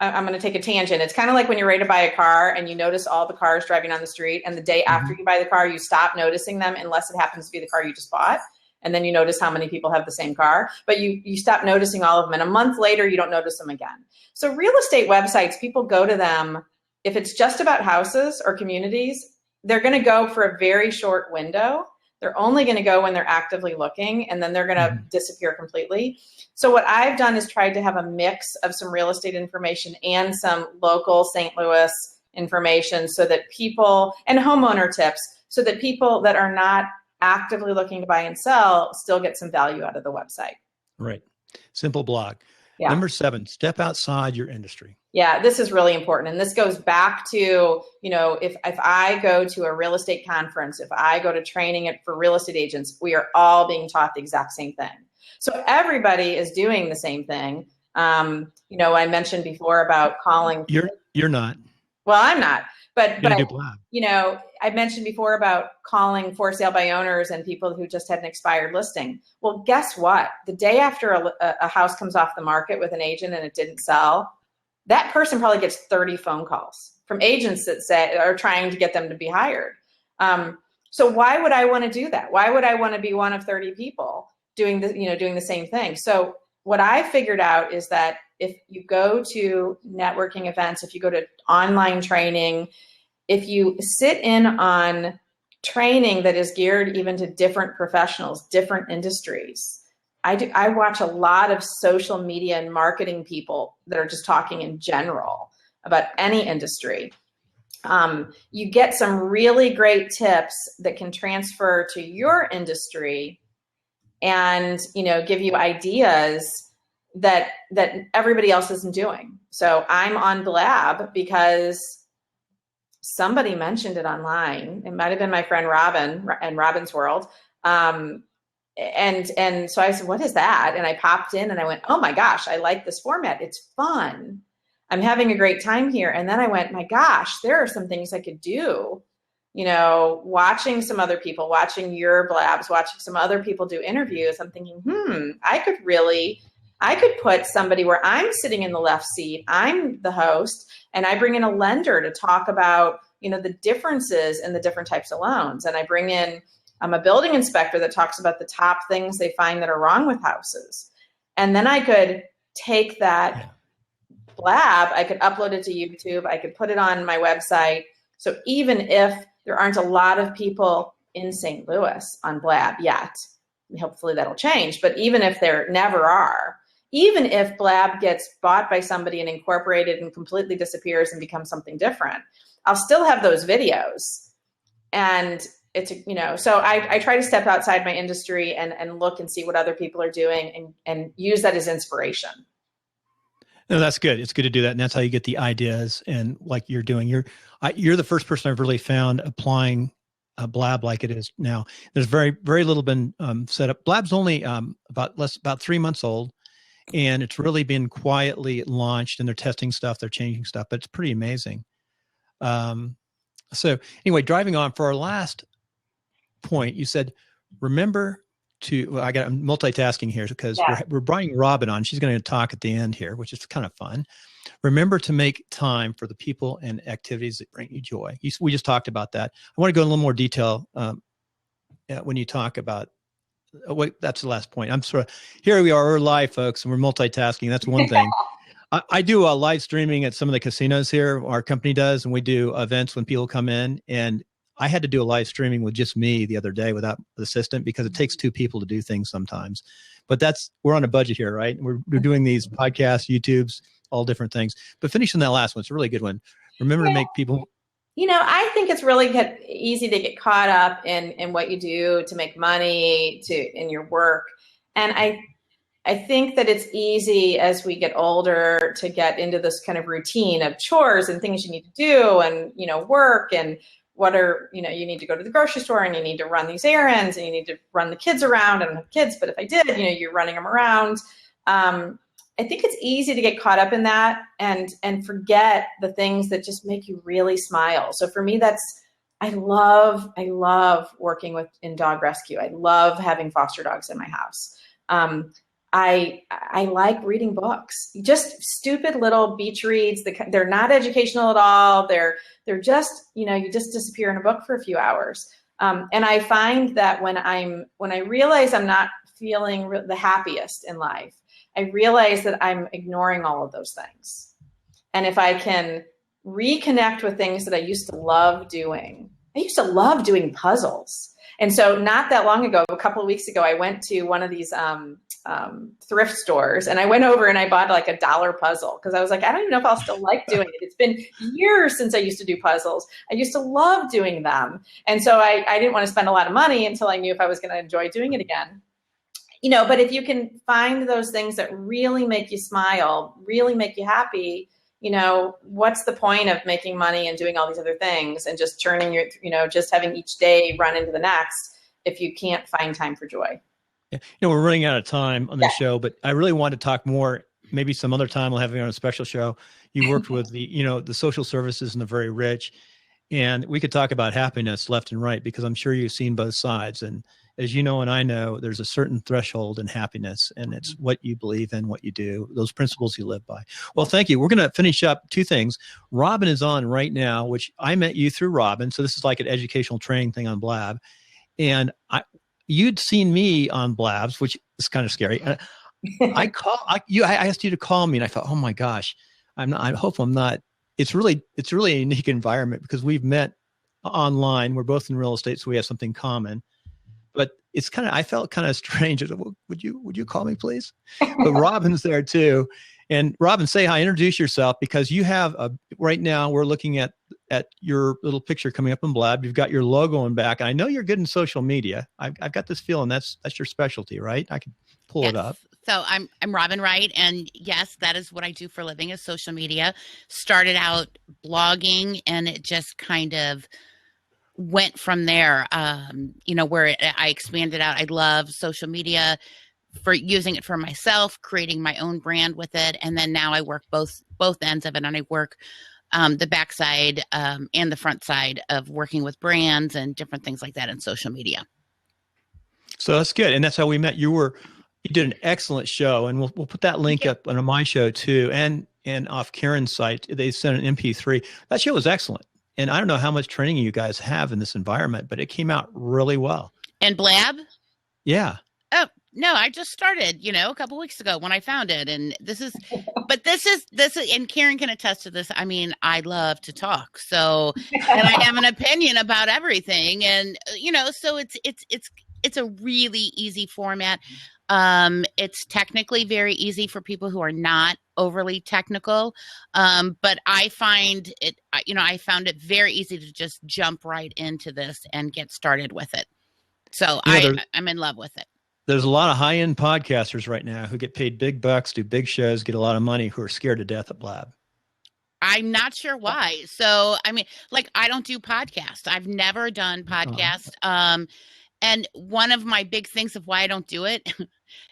I'm going to take a tangent. It's kind of like when you're ready to buy a car and you notice all the cars driving on the street and the day after you buy the car, you stop noticing them unless it happens to be the car you just bought. And then you notice how many people have the same car, but you stop noticing all of them. And a month later, you don't notice them again. So real estate websites, people go to them. If it's just about houses or communities, they're going to go for a very short window. They're only going to go when they're actively looking, and then they're going to disappear completely. So what I've done is tried to have a mix of some real estate information and some local St. Louis information so that people, and homeowner tips, so that people that are not actively looking to buy and sell still get some value out of the website. Right. Simple blog. Yeah. Number 7, step outside your industry. Yeah, this is really important. And this goes back to, if I go to a real estate conference, if I go to training for real estate agents, we are all being taught the exact same thing. So everybody is doing the same thing. I mentioned before about calling. You're not. Well, I'm not. But I mentioned before about calling for sale by owners and people who just had an expired listing. Well, guess what? The day after a house comes off the market with an agent and it didn't sell, that person probably gets 30 phone calls from agents that are trying to get them to be hired. So why would I want to do that? Why would I want to be one of 30 people doing the same thing? So what I figured out is that if you go to networking events, if you go to online training, if you sit in on training that is geared even to different professionals, different industries. I watch a lot of social media and marketing people that are just talking in general about any industry. You get some really great tips that can transfer to your industry and, give you ideas that everybody else isn't doing. So I'm on Blab because somebody mentioned it online. It might've been my friend Robin and Robin's World. And so I said, what is that? And I popped in and I went, oh my gosh, I like this format. It's fun. I'm having a great time here. And then I went, my gosh, there are some things I could do, watching some other people, watching your blabs, watching some other people do interviews. I'm thinking, I could put somebody where I'm sitting in the left seat. I'm the host and I bring in a lender to talk about, the differences in the different types of loans. And I bring in a building inspector that talks about the top things they find that are wrong with houses. And then I could take that blab, I could upload it to YouTube, I could put it on my website. So even if there aren't a lot of people in St. Louis on blab yet, hopefully that'll change, but even if there never are, even if blab gets bought by somebody and incorporated and completely disappears and becomes something different, I'll still have those videos. And it's, so I try to step outside my industry and look and see what other people are doing and use that as inspiration. No, that's good. It's good to do that. And that's how you get the ideas. And like you're doing, you're the first person I've really found applying a blab like it is now. There's very, very little been set up. Blab's only about 3 months old, and it's really been quietly launched, and they're testing stuff, they're changing stuff, but it's pretty amazing. So anyway, driving on for our last point, you said, remember to, I'm multitasking here because we're bringing Robin on. She's going to talk at the end here, which is kind of fun. Remember to make time for the people and activities that bring you joy. We just talked about that. I want to go in a little more detail when you talk about, that's the last point. Here we are, we're live, folks, and we're multitasking. That's one thing. I do live streaming at some of the casinos here, our company does, and we do events when people come in. And I had to do a live streaming with just me the other day without the assistant because it takes two people to do things sometimes. But we're on a budget here, right? We're doing these podcasts, YouTubes, all different things. But finishing that last one, it's a really good one. Remember to make people... I think it's really easy to get caught up in what you do to make money, in your work. And I think that it's easy as we get older to get into this kind of routine of chores and things you need to do and, work and you need to go to the grocery store and you need to run these errands and you need to run the kids around. I don't have kids, but if I did, you're running them around. I think it's easy to get caught up in that and forget the things that just make you really smile. So for me, I love working in dog rescue. I love having foster dogs in my house. I like reading books, just stupid little beach reads. They're not educational at all. They're just, you just disappear in a book for a few hours. And I find that when I realize I'm not feeling the happiest in life, I realize that I'm ignoring all of those things. And if I can reconnect with things that I used to love doing, I used to love doing puzzles. And so not that long ago, a couple of weeks ago, I went to one of these thrift stores and I went over and I bought like a $1 puzzle because I was like, I don't even know if I'll still like doing it. It's been years since I used to do puzzles. I used to love doing them. And so I didn't want to spend a lot of money until I knew if I was going to enjoy doing it again. But if you can find those things that really make you smile, really make you happy, what's the point of making money and doing all these other things and just churning just having each day run into the next if you can't find time for joy? Yeah. We're running out of time on this show, but I really want to talk more. Maybe some other time we'll have you on a special show. You worked with the social services and the very rich, and we could talk about happiness left and right because I'm sure you've seen both sides. And as you know, and I know, there's a certain threshold in happiness, and it's what you believe in, what you do, those principles you live by. Well, thank you. We're going to finish up two things. Robin is on right now, which I met you through Robin. So this is like an educational training thing on Blab. And you'd seen me on Blabs, which is kind of scary. I asked you to call me, and I thought, oh my gosh, I hope I'm not. It's really a unique environment because we've met online. We're both in real estate, so we have something common. But I felt kind of strange. I said, well, would you call me, please? But Robin's there too. And Robin, say hi, introduce yourself, because you have right now we're looking at your little picture coming up in Blab. You've got your logo in back. And I know you're good in social media. I've got this feeling that's your specialty, right? I can pull it up. So I'm Robin Wright, and yes, that is what I do for a living, is social media. Started out blogging, and it just kind of went from there, where I expanded out. I love social media for using it for myself, creating my own brand with it. And then now I work both ends of it. And I work the backside and the front side of working with brands and different things like that in social media. So that's good. And that's how we met. You did an excellent show, and we'll put that link up on my show too. And off Karen's site, they sent an MP3. That show was excellent. And I don't know how much training you guys have in this environment, but it came out really well. And Blab? Yeah. Oh, no, I just started, a couple weeks ago when I found it. And this is, and Karen can attest to this. I mean, I love to talk. So, and I have an opinion about everything. And, so it's a really easy format. It's technically very easy for people who are not overly technical. But I find it, I found it very easy to just jump right into this and get started with it. So I'm in love with it. There's a lot of high-end podcasters right now who get paid big bucks, do big shows, get a lot of money, who are scared to death of Blab. I'm not sure why. So, I mean, I don't do podcasts. I've never done podcasts. And one of my big things of why I don't do it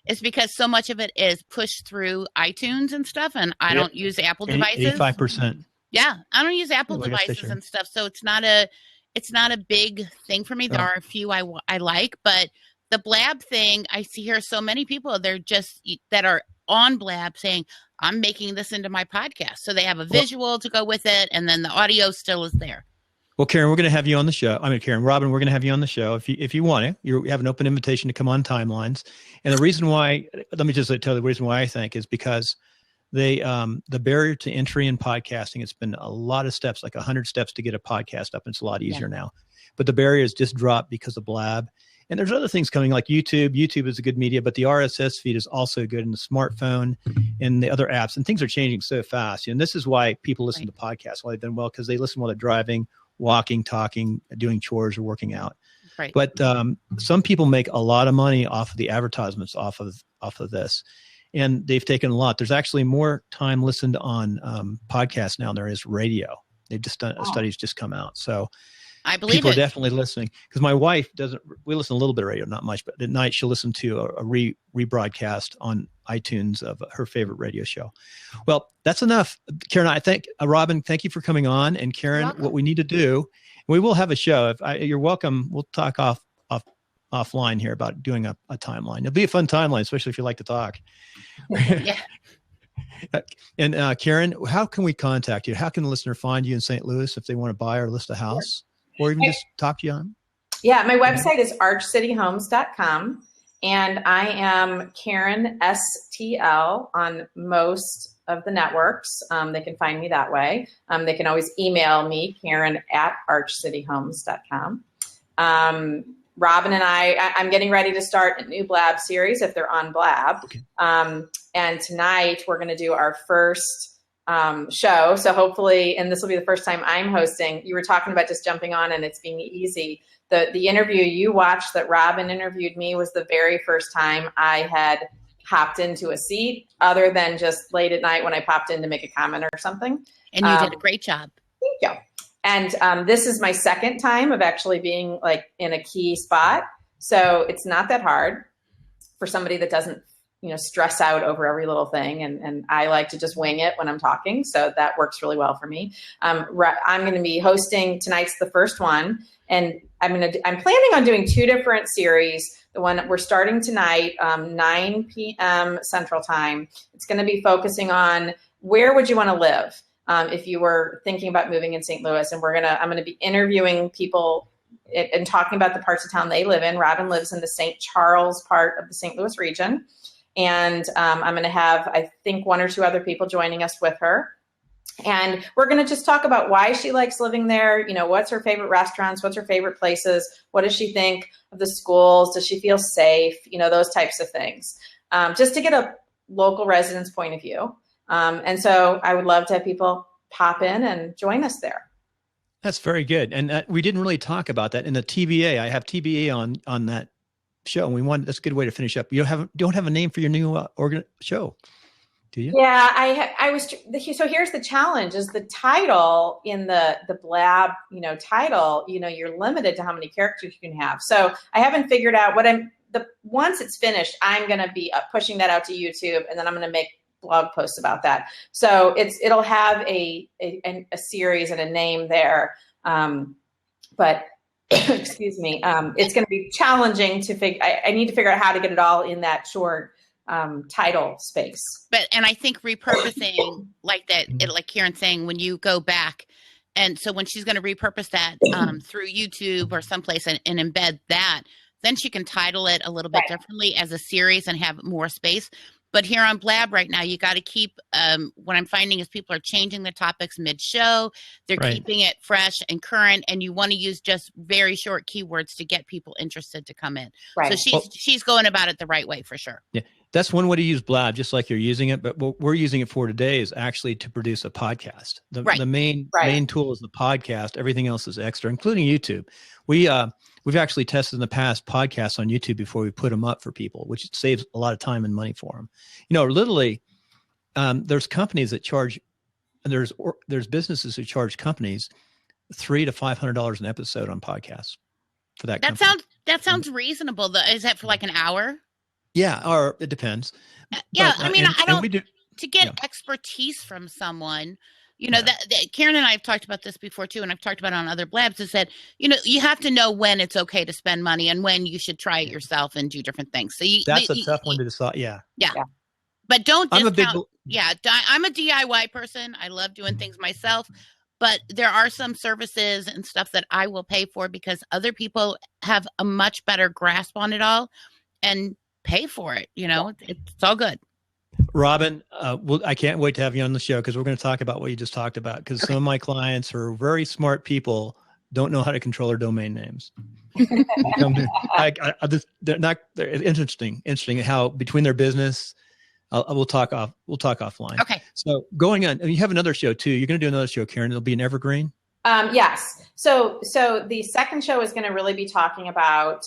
is because so much of it is pushed through iTunes and stuff, and I don't use Apple devices. 85%. Yeah, I don't use Apple devices and stuff, so it's not a big thing for me. There are a few I like, but the Blab thing, I hear so many people that are on Blab saying, I'm making this into my podcast. So they have a visual to go with it, and then the audio still is there. Well, Karen, we're going to have you on the show. Robin, we're going to have you on the show if you want to. You have an open invitation to come on Timelines. And the reason why, let me just tell you the reason why I think is because the barrier to entry in podcasting, it's been a lot of steps, like 100 steps to get a podcast up. And it's a lot easier now. But the barrier has just dropped because of Blab. And there's other things coming like YouTube. YouTube is a good media, but the RSS feed is also good in the smartphone and the other apps. And things are changing so fast. And this is why people listen to podcasts, why they've done well, because they listen while they're driving, walking, talking, doing chores, or working out. Right. But some people make a lot of money off of the advertisements off of this. And they've taken a lot. There's actually more time listened on podcasts now than there is radio. They've just done studies just come out. So I believe people are definitely listening, because my wife we listen a little bit of radio, not much, but at night she'll listen to a rebroadcast on iTunes of her favorite radio show. Well, that's enough. Karen, I think, Robin, thank you for coming on. And Karen, what we need to do, we will have a show. You're welcome. We'll talk offline here about doing a timeline. It'll be a fun timeline, especially if you like to talk. Yeah. And Karen, how can we contact you? How can the listener find you in St. Louis if they want to buy or list a house, or even just talk to you on? Yeah, my website is archcityhomes.com, and I am Karen STL on most of the networks. They can find me that way. They can always email me, Karen@archcityhomes.com. Robin and I'm getting ready to start a new Blab series if they're on Blab. Okay. And tonight we're going to do our first show. So hopefully, and this will be the first time I'm hosting. You were talking about just jumping on and it's being easy. The interview you watched that Robin interviewed me was the very first time I had hopped into a seat, other than just late at night when I popped in to make a comment or something. And you did a great job. Thank you. And this is my second time of actually being in a key spot. So it's not that hard for somebody that doesn't, stress out over every little thing. And I like to just wing it when I'm talking. So that works really well for me. I'm going to be hosting, tonight's the first one. And I'm planning on doing two different series. The one we're starting tonight, 9 p.m. Central Time. It's going to be focusing on where would you want to live if you were thinking about moving in St. Louis. And I'm going to be interviewing people and talking about the parts of town they live in. Robin lives in the St. Charles part of the St. Louis region. And I'm going to have, I think, one or two other people joining us with her. And we're going to just talk about why she likes living there. What's her favorite restaurants? What's her favorite places? What does she think of the schools? Does she feel safe? Those types of things. Just to get a local resident's point of view. And so I would love to have people pop in and join us there. That's very good. And we didn't really talk about that in the TBA. I have TBA on that show. And that's a good way to finish up. You don't have a name for your new show, do you? Yeah, I was. So here's the challenge: is the title in the Blab, title. You're limited to how many characters you can have. So I haven't figured out once it's finished, I'm going to be pushing that out to YouTube, and then I'm going to make blog posts about that. So it'll have a series and a name there, but. Excuse me. It's going to be challenging to figure. I need to figure out how to get it all in that short title space. And I think repurposing like that, like Karen's saying, when you go back And so when she's going to repurpose that through YouTube or someplace and embed that, then she can title it a little bit differently as a series and have more space. But here on Blab right now, you got to keep, what I'm finding is people are changing the topics mid-show. They're keeping it fresh and current, and you want to use just very short keywords to get people interested to come in. Right. So she's going about it the right way for sure. Yeah, that's one way to use Blab, just like you're using it. But what we're using it for today is actually to produce a podcast. The main tool is the podcast. Everything else is extra, including YouTube. We've actually tested in the past podcasts on YouTube before we put them up for people, which saves a lot of time and money for them. Literally, there's companies that charge, there's businesses who charge companies $300 to $500 an episode on podcasts for that. That sounds reasonable. Is that for like an hour? Yeah, or it depends. Yeah, but, I mean, to get expertise from someone. That Karen and I have talked about this before too, and I've talked about it on other blabs, is that, you have to know when it's okay to spend money and when you should try it yourself and do different things. So that's a tough one to decide. Yeah. But don't discount. I'm a DIY person. I love doing things myself, but there are some services and stuff that I will pay for because other people have a much better grasp on it all and pay for it. It's all good. Robin, I can't wait to have you on the show because we're going to talk about what you just talked about, because some of my clients are very smart people, don't know how to control their domain names. They're interesting how between their business, we'll talk offline. Okay. So going on, you have another show too. You're going to do another show, Karen. It'll be an evergreen. Yes. So the second show is going to really be talking about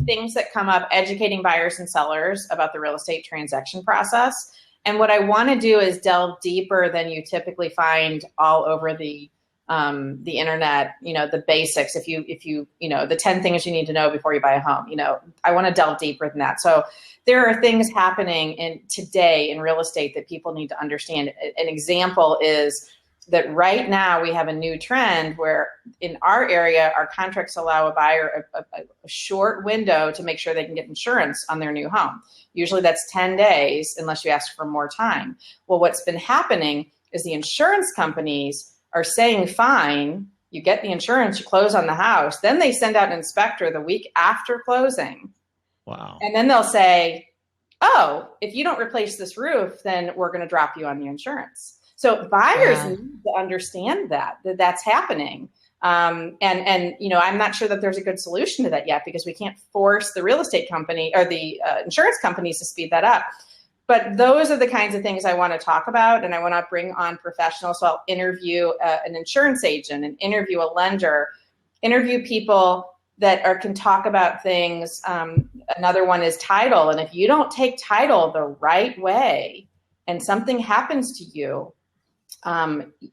things that come up, educating buyers and sellers about the real estate transaction process. And what I want to do is delve deeper than you typically find all over the internet, the basics. If you the 10 things you need to know before you buy a home, I want to delve deeper than that. So there are things happening today in real estate that people need to understand. An example is that right now we have a new trend where in our area, our contracts allow a buyer a short window to make sure they can get insurance on their new home. Usually that's 10 days unless you ask for more time. Well, what's been happening is the insurance companies are saying, fine, you get the insurance, you close on the house. Then they send out an inspector the week after closing. Wow. And then they'll say, oh, if you don't replace this roof, then we're going to drop you on the insurance. So buyers need to understand that's happening. And I'm not sure that there's a good solution to that yet because we can't force the real estate company or the insurance companies to speed that up. But those are the kinds of things I want to talk about. And I want to bring on professionals. So I'll interview an insurance agent and interview a lender, interview people that can talk about things. Another one is title. And if you don't take title the right way and something happens to you,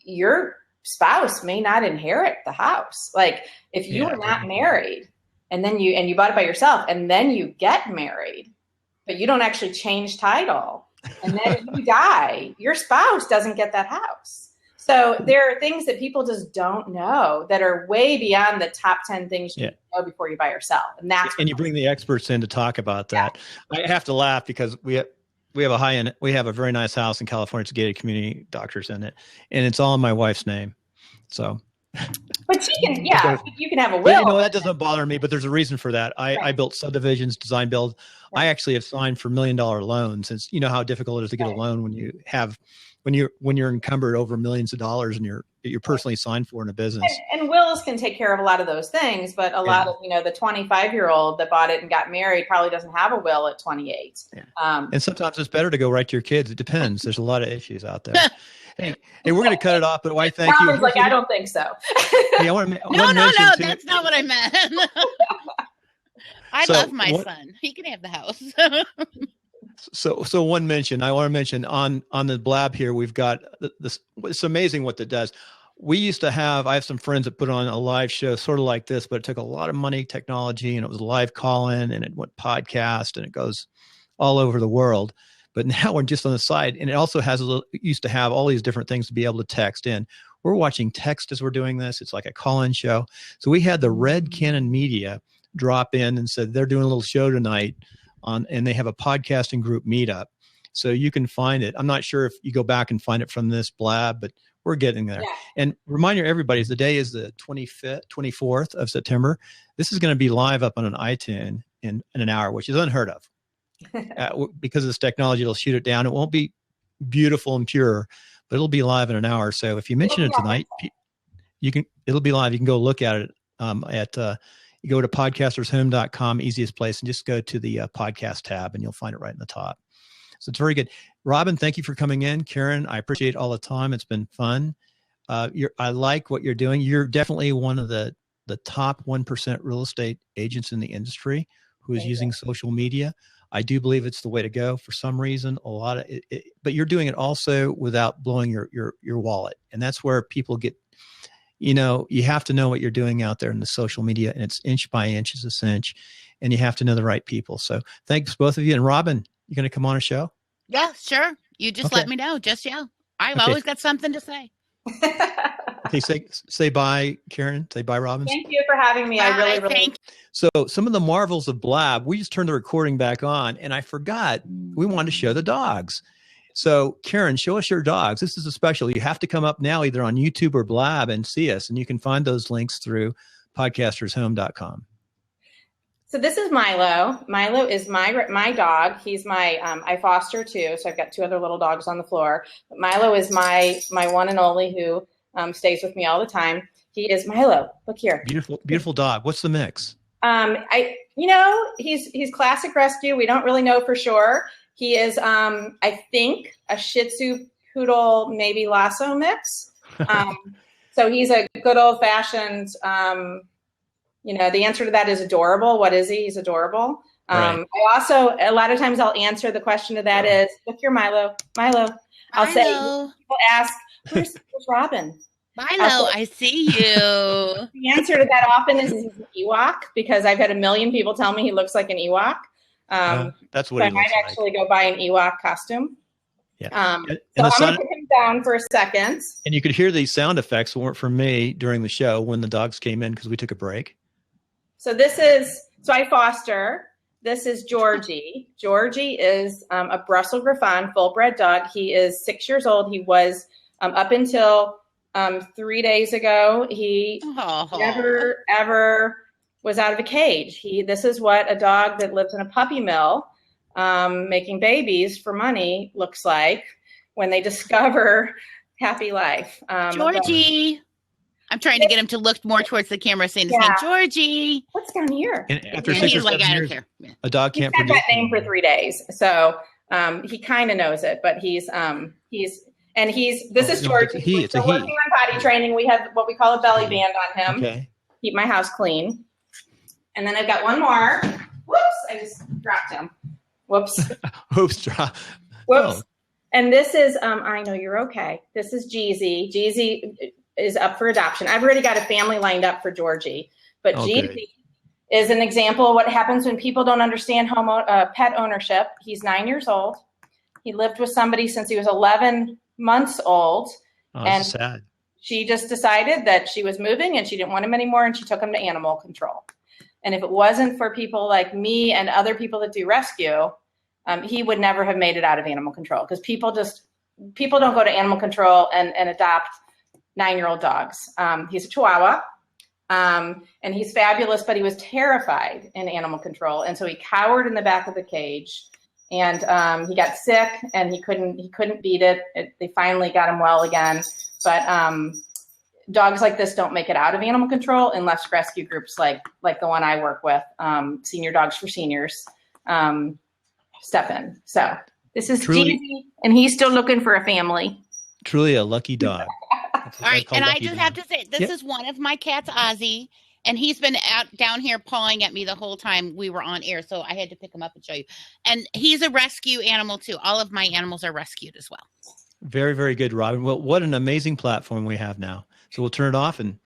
your spouse may not inherit the house. Like if you were not married and then you bought it by yourself and then you get married, but you don't actually change title and then you die, your spouse doesn't get that house. So there are things that people just don't know that are way beyond the top 10 things you know before you buy or sell. And you bring the experts in to talk about that. I have to laugh because we have a very nice house in California. It's a gated community, doctors in it, and it's all in my wife's name. So, but you can have a will. That doesn't bother me, but there's a reason for that. I built subdivisions, design build. Right. I actually have signed for $1 million loans, since you know how difficult it is to get a loan when you're encumbered over millions of dollars and you're personally signed for in a business. And wills can take care of a lot of those things, but a lot of the 25-year-old that bought it and got married probably doesn't have a will at 28. Yeah. And sometimes it's better to go right to your kids. It depends. There's a lot of issues out there. Hey, we're going to cut it off, but why thank you. Like, I don't think so. Hey, no, that's not what I meant. I love my son. He can have the house. So one mention, I want to mention on the Blab here, we've got this. It's amazing what that does. I have some friends that put on a live show sort of like this, but it took a lot of money, technology, and it was live call-in, and it went podcast, and it goes all over the world. But now we're just on the side, and it also used to have all these different things to be able to text in. We're watching text as we're doing this. It's like a call-in show. So we had the Red Cannon Media drop in and said they're doing a little show tonight and they have a podcasting group meetup. So you can find it. I'm not sure if you go back and find it from this blab, but we're getting there. Yeah. And reminder everybody, the day is the 24th of September. This is going to be live up on an iTunes in an hour, which is unheard of. Because of this technology, it'll shoot it down. It won't be beautiful and pure, but it'll be live in an hour. So if you mention it tonight, it'll be live. You can go look at it you go to podcastershome.com, easiest place, and just go to the podcast tab and you'll find it right in the top. So it's very good. Robin, thank you for coming in. Karen, I appreciate all the time. It's been fun. I like what you're doing. You're definitely one of the top 1% real estate agents in the industry who is using social media. I do believe it's the way to go for some reason, a lot of it, but you're doing it also without blowing your wallet. And that's where people get, you have to know what you're doing out there in the social media, and it's inch by inch is a cinch, and you have to know the right people. So thanks both of you. And Robin, you going to come on a show? Yeah, sure. You just let me know. Just yell. I've always got something to say. Okay, say bye, Karen. Say bye, Robin. Thank you for having me. Bye, I really. So some of the marvels of Blab, we just turned the recording back on, and I forgot we wanted to show the dogs. So Karen, show us your dogs. This is a special. You have to come up now either on YouTube or Blab and see us, and you can find those links through podcastershome.com. So this is Milo. Milo is my dog. He's my I foster too, so I've got 2 other little dogs on the floor. But Milo is my one and only who stays with me all the time. He is Milo. Look here. Beautiful dog. What's the mix? He's classic rescue. We don't really know for sure. He is I think a Shih Tzu Poodle, maybe Lasso mix. So he's a good old fashioned. The answer to that is adorable. What is he? He's adorable. Right. I also, a lot of times I'll answer the question to that is, look here, Milo. I'll say, people ask, where's Robin? Milo, I see you. The answer to that often is he's an Ewok, because I've had a million people tell me he looks like an Ewok. That's what so he I might looks actually go buy an Ewok costume. Yeah. So I'm going to put him down for a second. And you could hear these sound effects weren't from me during the show when the dogs came in because we took a break. So I foster. This is Georgie. Georgie is a Brussels Griffon full-bred dog. He is 6 years old. He was up until 3 days ago. He never, ever was out of a cage. This is what a dog that lives in a puppy mill making babies for money looks like when they discover happy life. Georgie. I'm trying to get him to look more towards the camera, saying his name, Georgie. What's down here? And after 6 or 7 years, a dog can't produce produce that name for 3 days. So he kind of knows it, but this is Georgie. It's a he. Working on potty training. We have what we call a belly band on him. Okay. Keep my house clean. And then I've got one more. Whoops! I just dropped him. Whoops. Whoops! Whoops. Oh. And this is I know you're okay. This is Jeezy. Jeezy is up for adoption. I've already got a family lined up for Georgie, but Jeezy is an example of what happens when people don't understand pet ownership. He's 9 years old. He lived with somebody since he was 11 months old. Oh, and sad. She just decided that she was moving and she didn't want him anymore, and she took him to animal control. And if it wasn't for people like me and other people that do rescue, he would never have made it out of animal control, because people don't go to animal control and adopt 9-year-old dogs. He's a Chihuahua, and he's fabulous, but he was terrified in animal control, and so he cowered in the back of the cage, and he got sick, and he couldn't beat it. They finally got him well again, but dogs like this don't make it out of animal control unless rescue groups like the one I work with, Senior Dogs for Seniors, step in. So this is Jeezy, and he's still looking for a family. Truly a lucky dog. All right, and I just have to say, this is one of my cats, Ozzy, and he's been down here pawing at me the whole time we were on air, so I had to pick him up and show you. And he's a rescue animal, too. All of my animals are rescued as well. Very, very good, Robin. Well, what an amazing platform we have now. So we'll turn it off and